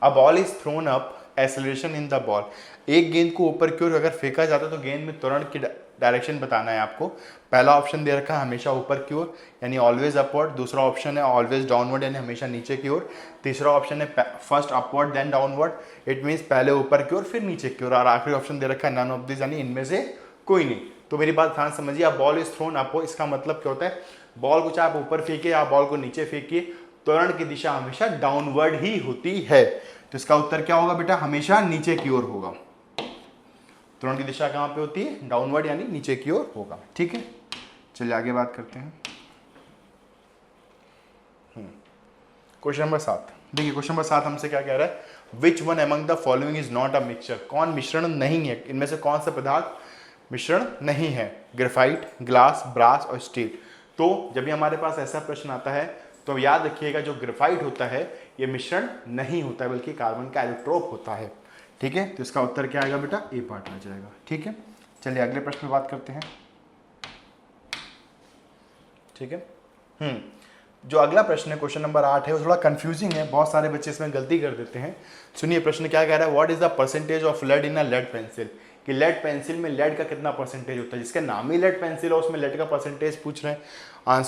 A ball is throne up, acceleration in the ball. एक गेंद को ऊपर की ओर अगर फेंका जाता है तो गेंद में त्वरण की डायरेक्शन बताना है आपको। पहला ऑप्शन दे रखा है हमेशा ऊपर की ओर, यानी ऑलवेज अपवर्ड। दूसरा ऑप्शन है ऑलवेज डाउनवर्ड, यानी हमेशा नीचे की ओर। तीसरा ऑप्शन है first upward then downward, it means पहले ऊपर की ओर फिर नीचे की ओर। और आखिरी ऑप्शन दे रखा है नन ऑफ दिस, यानी इनमें से कोई नहीं। तो मेरी बात ध्यान समझिए, आप बॉल इज थ्रोन अपवर्ड, इसका मतलब क्या होता है, बॉल को चाहे आप ऊपर फेंकिए या बॉल को नीचे फेंकिए, त्वरण की दिशा हमेशा डाउनवर्ड ही होती है। तो इसका उत्तर क्या होगा बेटा, हमेशा नीचे की ओर होगा। त्वरण की दिशा कहां पे होती है, डाउनवर्ड, यानी नीचे की ओर होगा। ठीक है, चलिए आगे बात करते हैं। Question number 7। देखिए क्वेश्चन नंबर 7 हमसे क्या कह रहा है, which one among the following is not a mixture. कौन मिश्रण नहीं है, इनमें से कौन सा पदार्थ मिश्रण नहीं है। ग्रेफाइट, ग्लास, ब्रास और स्टील। तो जब भी हमारे पास ऐसा प्रश्न आता है तो याद रखिएगा जो ग्रेफाइट होता है ये मिश्रण नहीं होता है बल्कि कार्बन का एलोट्रोप होता है। ठीक है, तो इसका उत्तर क्या आएगा बेटा, ए पार्ट आ जाएगा। ठीक है, चलिए अगले प्रश्न पे बात करते हैं। ठीक है, जो अगला प्रश्न है क्वेश्चन नंबर 8 है, वो थोड़ा कंफ्यूजिंग है, बहुत सारे बच्चे इसमें गलती कर देते हैं। सुनिए प्रश्न क्या कह रहा है, what is the percentage of lead in a lead pencil. कि लेड पेंसिल में लेड का कितना परसेंटेज होता है, जिसका नाम ही लेड पेंसिल है उसमें लेड का परसेंटेज पूछ रहे हैं।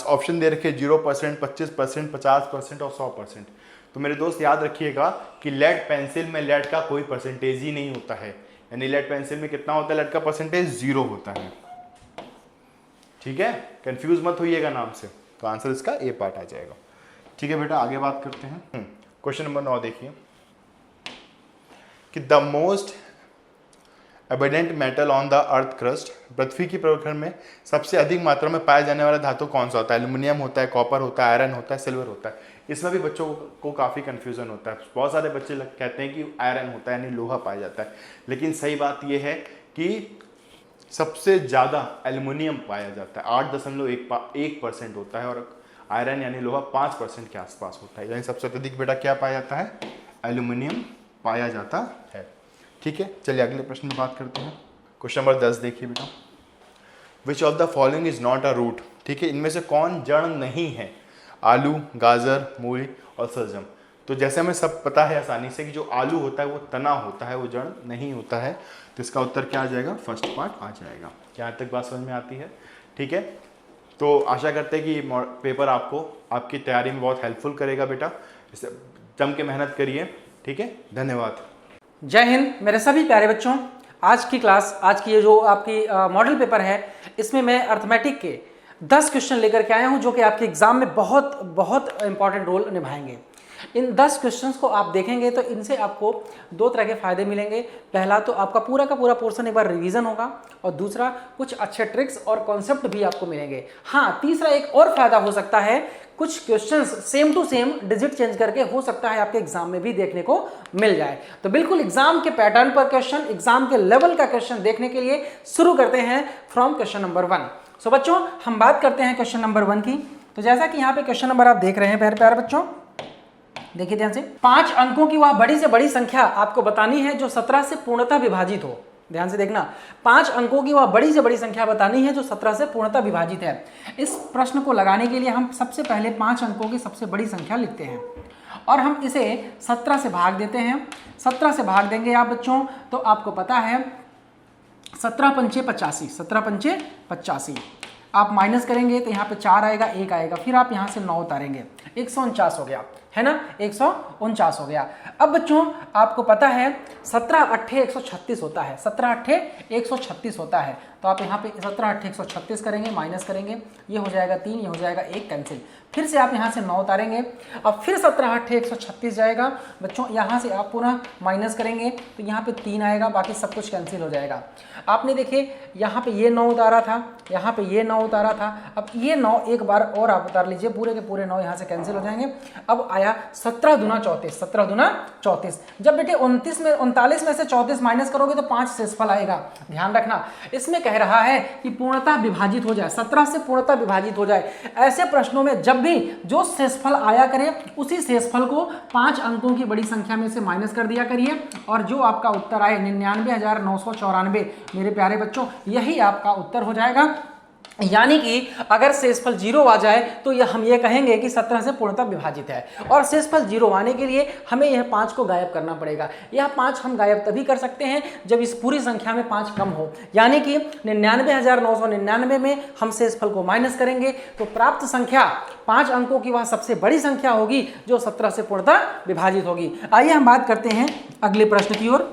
ऑप्शन दे रखे 0%, 25%, 50% और 100%। तो मेरे दोस्त याद रखिएगा कि लेड पेंसिल में लेड का कोई परसेंटेज ही नहीं होता है, यानी लेड पेंसिल में कितना होता है, लेड का परसेंटेज 0 होता है। ठीक है, कंफ्यूज मत होइएगा नाम से। तो आंसर इसका ए पार्ट आ जाएगा। ठीक है बेटा, आगे बात करते हैं। क्वेश्चन नंबर 9 देखिए कि the most abundant metal on the earth crust. पृथ्वी की प्रखंड में सबसे अधिक मात्रा में पाया जाने वाला धातु कौन सा होता है। एल्यूमिनियम होता है, कॉपर होता है, आयरन होता है, सिल्वर होता है। इसमें भी बच्चों को काफ़ी कन्फ्यूजन होता है। बहुत सारे बच्चे कहते हैं कि आयरन होता है यानी लोहा पाया जाता है, लेकिन सही बात यह है कि सबसे ज़्यादा एल्यूमिनियम पाया जाता है, 8.1% होता है, और आयरन यानी लोहा 5% के आसपास होता है। यानी सबसे अधिक बेटा क्या पाया जाता है, एल्यूमिनियम पाया जाता है। ठीक है, चलिए अगले प्रश्न में बात करते हैं। क्वेश्चन नंबर 10 देखिए बेटा, which of the following is not a root. ठीक है, इनमें से कौन जड़ नहीं है। आलू, गाजर, मूली और सलजम। तो जैसे हमें सब पता है आसानी से कि जो आलू होता है वो तना होता है, वो जड़ नहीं होता है, तो इसका उत्तर क्या आ जाएगा? फर्स्ट पार्ट आ जाएगा। क्या यहाँ तक बात समझ में आती है? ठीक है, तो आशा करते हैं कि ये पेपर आपको आपकी तैयारी में बहुत हेल्पफुल करेगा बेटा। इसे जम के मेहनत करिए। ठीक है, धन्यवाद। जय हिंद मेरे सभी प्यारे बच्चों। आज की क्लास, आज की ये जो आपकी मॉडल पेपर है, इसमें मैं अर्थमेटिक के 10 क्वेश्चन लेकर के आया हूं जो कि आपके एग्जाम में बहुत बहुत इंपॉर्टेंट रोल निभाएंगे। इन 10 क्वेश्चंस को आप देखेंगे तो इनसे आपको 2 तरह के फायदे मिलेंगे। पहला तो आपका पूरा का पूरा पोर्शन एक बार रिवीजन होगा, और दूसरा कुछ अच्छे ट्रिक्स और कॉन्सेप्ट भी आपको मिलेंगे। हाँ, तीसरा एक और फायदा हो सकता है, कुछ questions same to same digit change करके हो सकता है आपके एग्जाम में भी देखने को मिल जाए। तो बिल्कुल एग्जाम के पैटर्न पर क्वेश्चन, एग्जाम के लेवल का क्वेश्चन देखने के लिए शुरू करते हैं फ्रॉम क्वेश्चन नंबर 1। सो बच्चों, हम बात करते हैं क्वेश्चन नंबर 1 की। तो जैसा कि यहाँ पे क्वेश्चन नंबर आप देख रहे हैं प्यारे बच्चों, देखिए ध्यान से, 5 अंकों की वह बड़ी से बड़ी संख्या आपको बतानी है जो 17 से पूर्णतः विभाजित हो। ध्यान से देखना, 5 अंकों की वह बड़ी से बड़ी संख्या बतानी है जो 17 से पूर्णतः विभाजित है। इस प्रश्न को लगाने के लिए हम सबसे पहले 5 अंकों की सबसे बड़ी संख्या लिखते हैं और हम इसे 17 से भाग देते हैं। 17 से भाग देंगे आप बच्चों तो आपको पता है 17 पंचे 85, 17 पंचे 85। आप माइनस करेंगे तो यहाँ पे 4 आएगा, 1 आएगा, फिर आप यहाँ से 9 उतारेंगे, 149 हो गया, है ना, 149 हो गया। अब बच्चों आपको पता है 17 अट्ठे 136 होता है, 17 अट्ठे 136 होता है। तो आप यहाँ पे 17 अट्ठे 136 करेंगे, माइनस करेंगे, ये हो जाएगा 3, ये हो जाएगा 1, कैंसिल। फिर से आप यहाँ से 9 उतारेंगे, अब फिर 17 अट्ठे 136 जाएगा बच्चों, यहाँ से आप पुनः माइनस करेंगे तो यहाँ पे 3 आएगा, बाकी सब कुछ कैंसिल हो जाएगा। आपने देखिए यहाँ पे ये 9 उतारा था, यहाँ पे ये 9 उतारा था, अब ये 9 एक बार और आप उतार लीजिए, पूरे के पूरे 9 यहाँ से कैंसिल हो जाएंगे। अब आया 17 दूना 34, 17 दूना 34। जब बेटे 39 में से 34 माइनस करोगे तो 5 शेषफल आएगा। ध्यान रखना, इसमें कह रहा है कि पूर्णतः विभाजित हो जाए, 17 से पूर्णतः विभाजित हो जाए। ऐसे प्रश्नों में जब भी जो शेषफल आया करे उसी शेषफल को 5 अंकों की बड़ी संख्या में से माइनस कर दिया करिए, और जो आपका उत्तर आए 99,994 मेरे प्यारे बच्चों, यही आपका उत्तर हो जाएगा। यानी कि अगर शेषफल 0 आ जाए तो हम ये कहेंगे कि 17 से पूर्णतः विभाजित है, और शेषफल 0 आने के लिए हमें यह 5 को गायब करना पड़ेगा। यह 5 हम गायब तभी कर सकते हैं जब इस पूरी संख्या में 5 कम हो, यानी कि 99,999 में हम शेषफल को माइनस करेंगे तो प्राप्त संख्या 5 अंकों की वह सबसे बड़ी संख्या होगी जो 17 से पूर्णतः विभाजित होगी। आइए हम बात करते हैं अगले प्रश्न की ओर,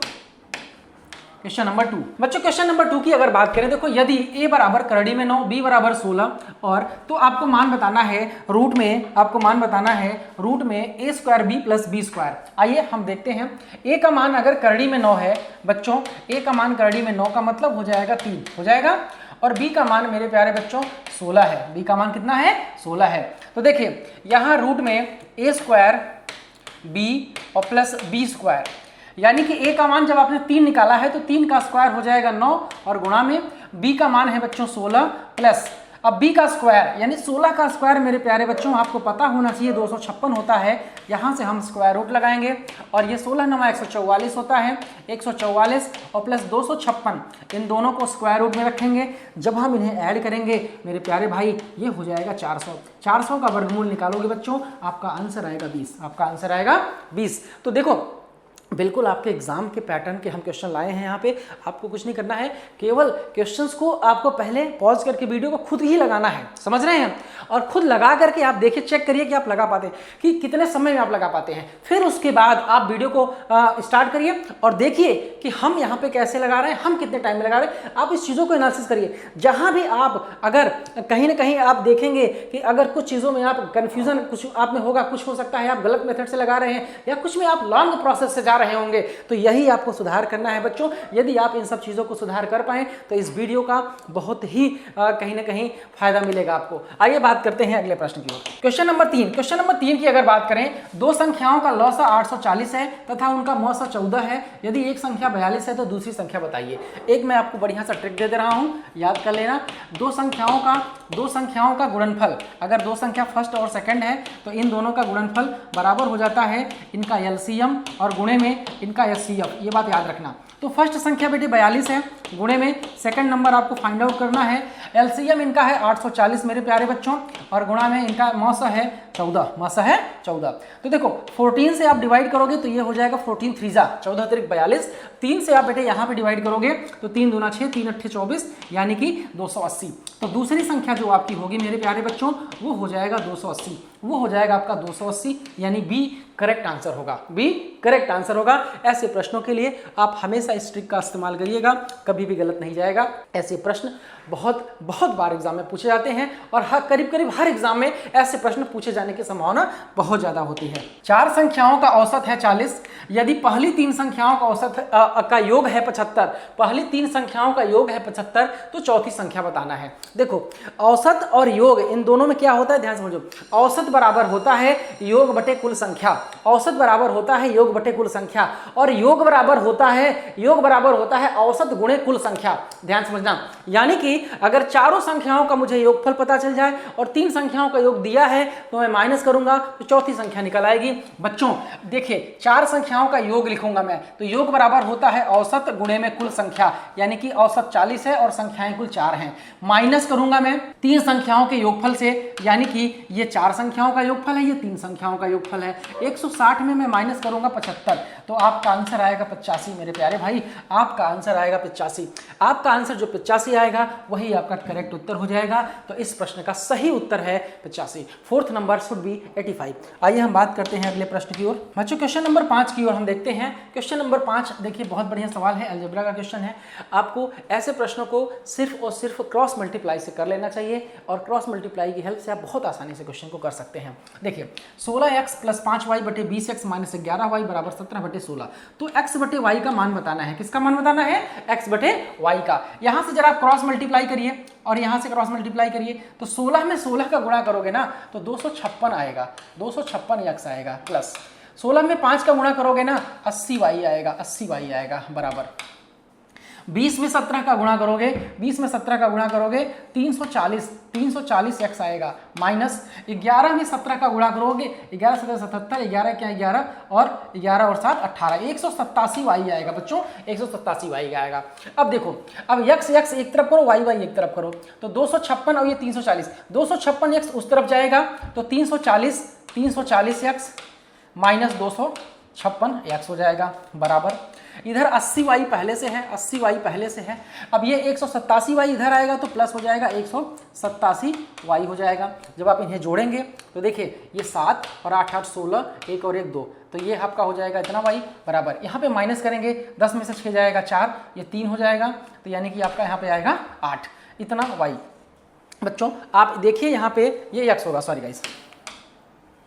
क्वेश्चन नंबर 2। बच्चों क्वेश्चन नंबर 2 की अगर बात करें, देखो यदि a बराबर करड़ी में 9, b बराबर 16 और तो आपको मान बताना है रूट में, आपको मान बताना है रूट में a square b plus b square. आइए हम देखते हैं, a का मान अगर करड़ी में 9 है बच्चों, a का मान करड़ी में 9 का मतलब हो जाएगा 3 हो जाएगा, और b का मान मेरे प्यारे बच्चों 16 है। b का मान कितना है? 16 है। तो देखिए यहाँ रूट में a स्क्वायर b और प्लस b स्क्वायर, यानी कि a का मान जब आपने 3 निकाला है तो 3 का स्क्वायर हो जाएगा 9, और गुणा में b का मान है बच्चों 16 प्लस अब b का स्क्वायर, यानी 16 का स्क्वायर मेरे प्यारे बच्चों आपको पता होना चाहिए 256 होता है। यहाँ से हम स्क्वायर रूट लगाएंगे और ये 16 × 144 होता है, 144 और प्लस 256, इन दोनों को स्क्वायर रूट में रखेंगे। जब हम इन्हें ऐड करेंगे मेरे प्यारे भाई ये हो जाएगा 400। 400 का वर्गमूल निकालोगे बच्चों, आपका आंसर आएगा 20, आपका आंसर आएगा 20। तो देखो बिल्कुल आपके एग्जाम के पैटर्न के हम क्वेश्चन लाए हैं यहाँ पे। आपको कुछ नहीं करना है, केवल क्वेश्चंस को आपको पहले पॉज करके वीडियो को खुद ही लगाना है, समझ रहे हैं, और खुद लगा करके आप देखिए, चेक करिए कि आप लगा पाते हैं, कि कितने समय में आप लगा पाते हैं। फिर उसके बाद आप वीडियो को स्टार्ट करिए और देखिए कि हम यहाँ पे कैसे लगा रहे हैं, हम कितने टाइम में लगा रहे हैं। आप इस चीज़ों को एनालिसिस करिए। जहाँ भी आप अगर कहीं ना कहीं आप देखेंगे कि अगर कुछ चीज़ों में आप कन्फ्यूजन कुछ आप में होगा, कुछ हो सकता है आप गलत मेथड से लगा रहे हैं या कुछ में आप लॉन्ग प्रोसेस से रहे होंगे, तो यही आपको सुधार करना है बच्चों। यदि आप इन सब चीजों को सुधार कर पाए तो इस वीडियो का बहुत ही कहीं ना कहीं फायदा मिलेगा आपको। आइए बात करते हैं अगले प्रश्न की ओर। Question number 3। क्वेश्चन नंबर 3 की अगर बात करें, दो संख्याओं का लौसा 840 है तथा उनका मौसा 14 है। यदि एक संख्या 42 है तो दूसरी संख्या बताइए। एक मैं आपको बढ़िया सा ट्रिक दे रहा हूं, याद कर लेना। दो संख्याओं का गुणनफल, अगर दो संख्या फर्स्ट और सेकंड है तो इन दोनों का गुणनफल बराबर हो जाता है इनका एलसीएम और गुणे में इनका एचसीएफ। ये बात याद रखना। तो फर्स्ट संख्या बेटी 42 है, गुणे में सेकंड नंबर आपको फाइंड आउट करना है। एलसीएम इनका है 840 मेरे प्यारे बच्चों, और गुणा में इनका मौसा है 14, मासा है 14। तो देखो 14 से आप डिवाइड करोगे तो ये हो जाएगा 14 3 14 तिरिक 42। 3 से आप बेटे यहाँ पे डिवाइड करोगे तो 3 दूना 6, 3 अट्ठे 24, यानी कि 280। तो दूसरी संख्या जो आपकी होगी मेरे प्यारे बच्चों वो हो जाएगा 280, वो हो जाएगा आपका 280, यानी बी करेक्ट आंसर होगा, बी करेक्ट आंसर होगा। ऐसे प्रश्नों के लिए आप हमेशा इस ट्रिक का इस्तेमाल करिएगा, कभी भी गलत नहीं जाएगा। ऐसे प्रश्न बहुत बार एग्जाम में पूछे जाते हैं और करीब हर एग्जाम में ऐसे प्रश्न पूछे जाने की संभावना बहुत ज्यादा होती है। 4 संख्याओं का औसत है 40, यदि पहली 3 संख्याओं का औसत का योग है 75, पहली 3 संख्याओं का योग है 75, तो चौथी संख्या बताना है। देखो औसत और योग इन दोनों में क्या होता है, ध्यान समझो। औसत बराबर होता है योग बटे कुल संख्या, औसत बराबर होता है योग बटे कुल संख्या, और योग बराबर होता है औसत गुणे कुल संख्या। ध्यान समझना, यानी कि अगर चारों संख्याओं का मुझे योगफल पता चल जाए और 3 संख्याओं का योग दिया है तो मैं माइनस करूंगा तो चौथी संख्या निकल आएगी। बच्चों देखिए 4 संख्याओं का योग लिखूंगा मैं, तो योग बराबर होता है औसत गुणे में कुल संख्या, यानी कि औसत 40 है और संख्याएं कुल 4 हैं। माइनस करूंगा मैं 3 संख्याओं के योगफल से, यानी कि ये 4 संख्याओं का योगफल है, ये 3 संख्याओं का योगफल है। 160 में मैं माइनस करूंगा 75, तो आपका आंसर आएगा 85। मेरे प्यारे भाई आपका आंसर आएगा 85। आपका आंसर जो 85 आएगा वही आपका करेक्ट उत्तर हो जाएगा। तो इस प्रश्न का सही उत्तर है 85। 4th number should be 85। आइए हम बात करते हैं अगले प्रश्न की ओर। बच्चों क्वेश्चन नंबर 5 की ओर हम देखते हैं। क्वेश्चन नंबर 5 देखिए बहुत बढ़िया सवाल है, अलजेब्रा का क्वेश्चन है। आपको ऐसे प्रश्नों को सिर्फ और सिर्फ क्रॉस मल्टीप्लाई से कर लेना चाहिए और क्रॉस मल्टीप्लाई की हेल्प से आप बहुत आसानी से क्वेश्चन को कर सकते हैं। देखिए 16x + 5y बटे 20x - 11y बराबर 17 बटे 16। तो x बटे y का मान बताना है। किसका मान बताना है? x बटे y का। यहां से जरा आप क्रॉस मल्टीप्लाई करिए और यहां से क्रॉस मल्टीप्लाई करिए, तो 16 में 16 का गुणा करोगे ना तो 256 आएगा, 256x आएगा, प्लस 16 में 5 का गुणा करोगे ना 80y आएगा, 80y आएगा, बराबर 20 में 17 का गुणा करोगे, 20 में 17 का गुणा करोगे 340x आएगा, माइनस 11 में 17 का गुणा करोगे 11 7 77, 11 क्या 11 और 11 और 7 18, 187y आएगा बच्चों, 187y आएगा। अब देखो अब x एक तरफ करो, y एक तरफ करो, तो 256 और ये 340, 256x उस तरफ जाएगा तो 340x माइनस 256x हो जाएगा, बराबर इधर 80y पहले से है, 80y पहले से है। अब ये 187y इधर आएगा तो प्लस हो जाएगा 187y हो जाएगा। जब आप इन्हें जोड़ेंगे तो देखिए ये 7 और 8 8 16, 1 और 1 2, तो ये आपका हो जाएगा इतना y, बराबर यहाँ पे माइनस करेंगे 10 में से 6 जाएगा 4, ये 3 हो जाएगा, तो यानी कि आपका यहाँ पे आएगा 8, इतना y। बच्चों आप देखिए यहाँ पे ये x होगा, सॉरी गाइस,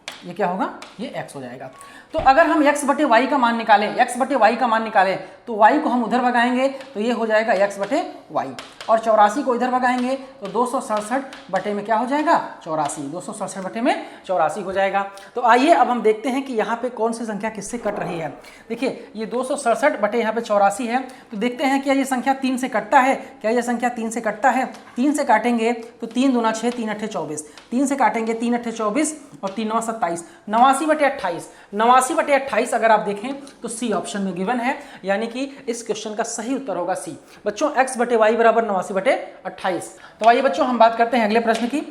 ये क्या होगा, ये x हो जाएगा। तो अगर हम x बटे y का मान निकालें, x बटे y का मान निकालें तो y को हम उधर भगाएंगे तो ये हो जाएगा x बटे y, और 84 को इधर भगाएंगे तो 267 बटे में क्या हो जाएगा 84, 267 बटे में 84 हो जाएगा। तो आइए अब हम देखते हैं कि यहाँ पे कौन सी संख्या किससे कट रही है। देखिए ये 267 बटे यहाँ पे 84 है, तो देखते हैं क्या ये संख्या 3 से कटता है, क्या ये संख्या 3 से कटता है। 3 से काटेंगे तो 3 दूना 6, 3 अट्ठे 24, 3 से काटेंगे 3 अट्ठे 24 और 3 9 27, 89 बटे 28, 89 बटे 28 अगर आप देखें तो सी ऑप्शन में गिवन है, यानी कि इस क्वेश्चन का सही उत्तर होगा सी। बच्चों x बटे y बराबर 89 बटे 28। तो आइए बच्चों हम बात करते हैं अगले प्रश्न की।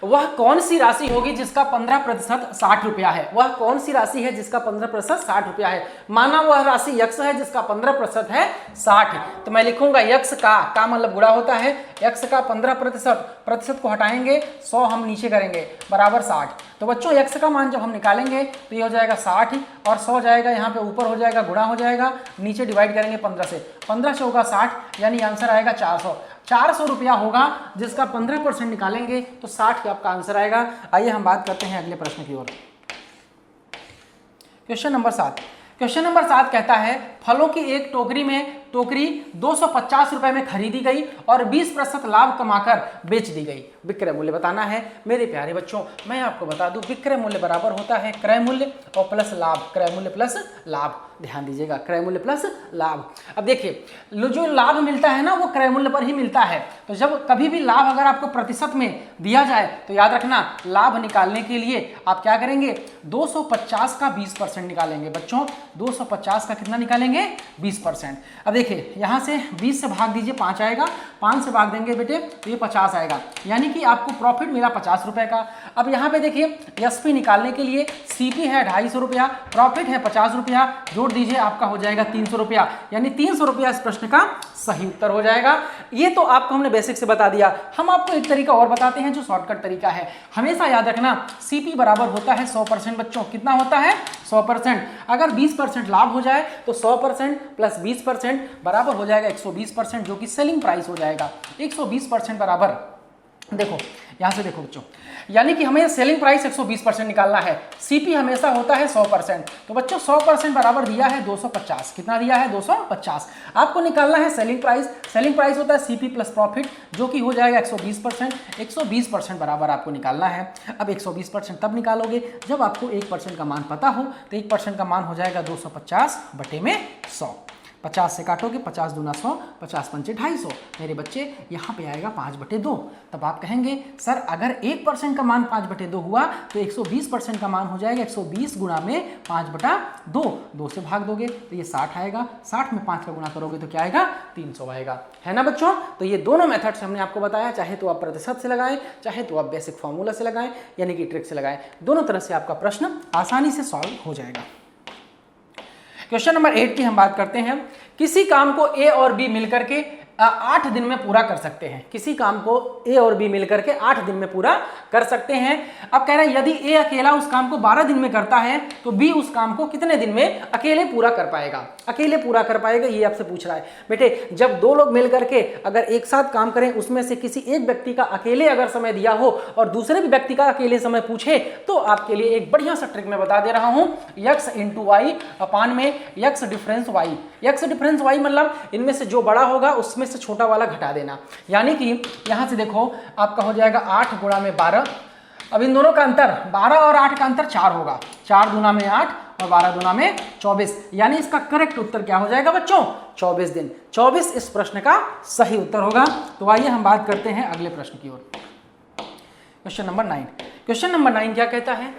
वह कौन सी राशि होगी जिसका 15% 60 रुपया है? वह कौन सी राशि है जिसका 15% 60 रुपया है? माना वह राशि x है जिसका 15% है 60, तो मैं लिखूंगा x का मतलब गुणा होता है, x का 15%, प्रतिशत को हटाएंगे 100 हम नीचे करेंगे, बराबर 60। तो बच्चों x का मान जब हम निकालेंगे तो ये हो जाएगा 60 और 100 जाएगा यहाँ पे ऊपर हो जाएगा, गुणा हो जाएगा, नीचे डिवाइड करेंगे 15 से, 15 से होगा 60, यानी आंसर आएगा 400। 400 रुपया होगा जिसका 15% निकालेंगे तो 60 का आपका आंसर आएगा। आइए हम बात करते हैं अगले प्रश्न की ओर। Question number 7। क्वेश्चन नंबर 7 कहता है फलों की एक टोकरी 250 रुपए में खरीदी गई और 20% लाभ कमाकर बेच दी गई। विक्रय मूल्य बताना है। मेरे प्यारे बच्चों मैं आपको बता दूं विक्रय मूल्य बराबर होता है क्रय मूल्य और प्लस लाभ, क्रय मूल्य प्लस लाभ, ध्यान दीजिएगा, क्रय मूल्य प्लस लाभ। अब देखिए जो लाभ मिलता है ना वो क्रय मूल्य पर ही मिलता है, तो जब कभी भी लाभ अगर आपको प्रतिशत में दिया जाए तो याद रखना लाभ निकालने के लिए आप क्या करेंगे 250 का 20% निकालेंगे। बच्चों 250 का कितना निकालेंगे 20%। अब देखिए यहाँ से 20 से भाग दीजिए 5 आएगा, 5 से भाग देंगे बेटे तो ये 50 आएगा, यानी कि आपको प्रॉफिट मिला 50 रुपए का। अब यहाँ पे देखिए एसपी निकालने के लिए सीपी है 250 रुपया, प्रॉफिट है 50 रुपया, जोड़ दीजिए आपका हो जाएगा 300 रुपया, यानी 300 रुपया इस प्रश्न का सही उत्तर हो जाएगा। ये तो आपको हमने बेसिक से बता दिया। हम आपको एक तरीका और बताते हैं जो शॉर्टकट तरीका है। हमेशा याद रखना सीपी बराबर होता है 100% बच्चों। कितना होता है? 100%। अगर 20% लाभ हो जाए तो 100% प्लस 20% बराबर हो जाएगा 120%, जो कि सेलिंग प्राइस हो जाएगा। 120% बराबर, देखो यहां से देखो बच्चों, यानी कि हमें सेलिंग प्राइस 120% निकालना है, सीपी हमेशा होता है 100%। तो बच्चों 100% बराबर दिया है 250। कितना दिया है? 250। आपको निकालना है सेलिंग प्राइस। सेलिंग प्राइस होता है सीपी प्लस प्रॉफिट, जो कि हो जाएगा 120%। 120% बराबर आपको निकालना है। अब 120% तब निकालोगे जब आपको 1% का मान पता हो। तो 1% का मान हो जाएगा 250 बटे में 100। 50 से काटोगे, 50 दूना 100, 50 पंचे 250। मेरे बच्चे यहाँ पे आएगा 5/2। तब आप कहेंगे सर अगर 1% का मान 5/2 हुआ तो 120% का मान हो जाएगा 120 गुणा में 5/2। 2 से भाग दोगे तो ये 60 आएगा, 60 में 5 का गुणा करोगे तो क्या आएगा? 300 आएगा। है ना बच्चों? तो ये दोनों मेथड्स हमने आपको बताया, चाहे तो आप प्रतिशत से लगाएं, चाहे तो आप बेसिक फॉर्मूला से लगाएं, यानी कि ट्रिक से लगाएं। दोनों तरह से आपका प्रश्न आसानी से सॉल्व हो जाएगा। क्वेश्चन नंबर 8 की हम बात करते हैं। किसी काम को ए और बी मिलकर के 8 दिन में पूरा कर सकते हैं। किसी काम को ए और बी मिलकर के 8 दिन में पूरा कर सकते हैं। अब कह रहे हैं यदि ए अकेला उस काम को 12 दिन में करता है तो बी उस काम को कितने दिन में अकेले पूरा कर पाएगा? अकेले पूरा कर पाएगा, ये आपसे पूछ रहा है। बेटे जब दो लोग मिलकर के अगर एक साथ काम करें, उसमें से किसी एक व्यक्ति का अकेले अगर समय दिया हो और दूसरे भी व्यक्ति का अकेले समय पूछे, तो आपके लिए एक बढ़िया सा ट्रिक मैं बता दे रहा हूं। x इंटू वाई अपान में x difference y. x difference y मतलब इनमें से जो बड़ा होगा उसमें से छोटा वाला घटा देना। यानी कि यहां से देखो आपका हो जाएगा 8 गुणा में 12। अब इन दोनों का अंतर 12 और 8 का अंतर 4 होगा। 4 दूना में 8 और 12 दूना में 24, यानी इसका करेक्ट उत्तर क्या हो जाएगा बच्चों? 24 दिन। 24 इस प्रश्न का सही उत्तर होगा। तो आइए हम बात करते हैं अगले प्रश्न की ओर। Question number 9। क्वेश्चन नंबर 9 क्या कहता है?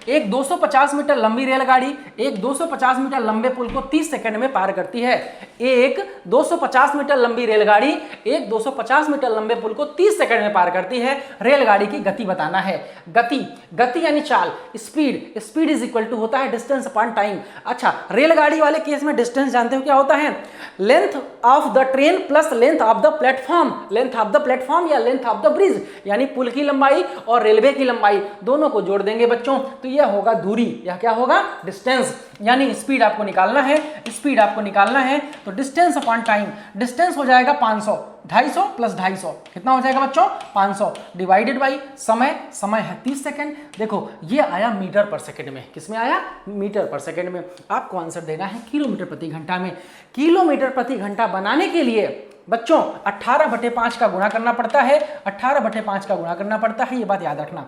एक 250 मीटर लंबी रेलगाड़ी एक 250 मीटर लंबे पुल को 30 सेकंड में पार करती है। एक 250 मीटर लंबी रेलगाड़ी एक 250 मीटर लंबे पुल को 30 सेकंड में पार करती है। रेलगाड़ी की गति बताना है। गति यानी चाल, स्पीड इज इक्वल टू होता है डिस्टेंस अपॉन टाइम। अच्छा, रेलगाड़ी वाले केस में डिस्टेंस जानते हो क्या होता है? Length of the train plus length of the platform. Length of the platform या लेंथ ऑफ द ब्रिज, यानी पुल की लंबाई और रेलवे की लंबाई दोनों को जोड़ देंगे बच्चों, तो यह होगा दूरी। यह क्या होगा? डिस्टेंस। यानी स्पीड आपको निकालना है, स्पीड आपको निकालना है तो डिस्टेंस अपॉन टाइम। डिस्टेंस हो जाएगा 500, 250 प्लस 250 कितना हो जाएगा बच्चों? 500 डिवाइडेड बाई समय है 30 सेकंड। देखो ये आया मीटर पर सेकंड में। किस में आया? मीटर पर सेकंड में। आपको आंसर देना है किलोमीटर प्रति घंटा में। किलोमीटर प्रति घंटा बनाने के लिए बच्चों 18/5 का गुणा करना पड़ता है। 18/5 का गुणा करना पड़ता है, ये बात याद रखना।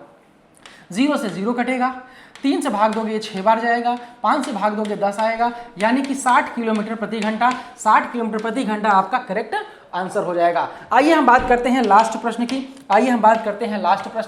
0 से 0 कटेगा, 3 से भाग दोगे 6 बार जाएगा, 5 से भाग दोगे 10 आएगा, यानी कि 60 किलोमीटर प्रति घंटा। 60 किलोमीटर प्रति घंटा आपका करेक्ट आंसर हो जाएगा। आइए हम बात करते हैं लास्ट प्रश्न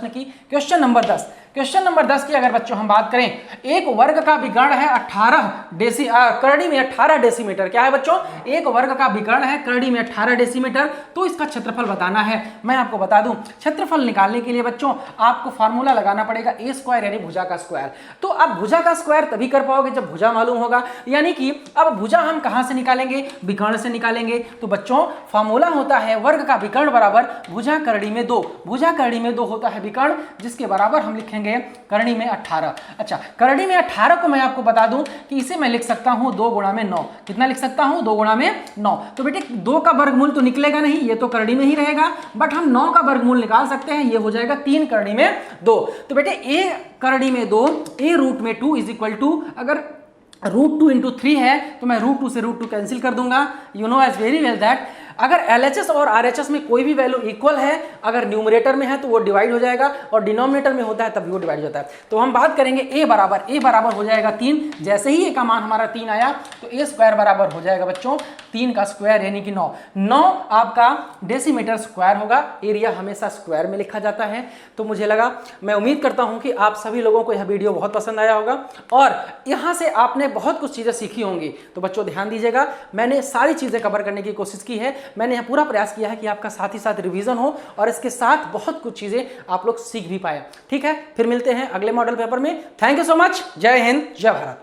की। Question number 10। क्वेश्चन नंबर 10 की अगर बच्चों हम बात करें, एक वर्ग का विकर्ण है 18 करड़ी में 18 डेसीमीटर। क्या है बच्चों? एक वर्ग का विकर्ण है करड़ी में 18 डेसीमीटर, तो इसका क्षेत्रफल बताना है। मैं आपको बता दूं, क्षेत्रफल निकालने के लिए बच्चों आपको फार्मूला लगाना पड़ेगा ए स्क्वायर यानी भुजा का स्क्वायर। तो आप भुजा का स्क्वायर तभी कर पाओगे जब भुजा मालूम होगा। यानी कि अब भुजा हम कहां से निकालेंगे? विकर्ण से निकालेंगे। तो बच्चों फार्मूला होता है वर्ग का विकर्ण बराबर भुजा करड़ी में 2। भुजा करड़ी में 2 होता है विकर्ण, जिसके बराबर हम लिखेंगे करड़ी में 18। अच्छा, करड़ी में 18 को मैं आपको बता दूं कि इसे मैं लिख सकता हूं 2 गुणा में 9। कितना लिख सकता हूं? 2 गुणा में 9। तो बेटे 2 का वर्गमूल तो निकलेगा नहीं, ये तो करड़ी में ही रहेगा, बट हम 9 का वर्गमूल निकाल सकते हैं। ये हो जाएगा 3 करड़ी में 2। तो बेटे ए करड़ी में 2 ए रूट में 2 इज इक्वल टू, अगर √2 इंटू 3 है तो मैं √2 से √2 कैंसिल कर दूंगा। You know as very well that अगर LHS और RHS में कोई भी वैल्यू इक्वल है, अगर न्यूमरेटर में है तो वो डिवाइड हो जाएगा और डिनोमिनेटर में होता है तब वो डिवाइड हो जाता है। तो हम बात करेंगे a बराबर हो जाएगा 3। जैसे ही a का मान हमारा 3 आया तो a स्क्वायर बराबर हो जाएगा बच्चों 3 का स्क्वायर यानी कि 9। 9 आपका डेसीमीटर स्क्वायर होगा। एरिया हमेशा स्क्वायर में लिखा जाता है। तो मुझे लगा, मैं उम्मीद करता हूं कि आप सभी लोगों को यह वीडियो बहुत पसंद आया होगा और यहां से आपने बहुत कुछ चीज़ें सीखी होंगी। तो बच्चों ध्यान दीजिएगा, मैंने सारी चीज़ें कवर करने की कोशिश की है। मैंने यहाँ पूरा प्रयास किया है कि आपका साथ ही साथ रिवीजन हो और इसके साथ बहुत कुछ चीज़ें आप लोग सीख भी पाए। ठीक है, फिर मिलते हैं अगले मॉडल पेपर में। Thank you so much. जय हिंद, जय भारत।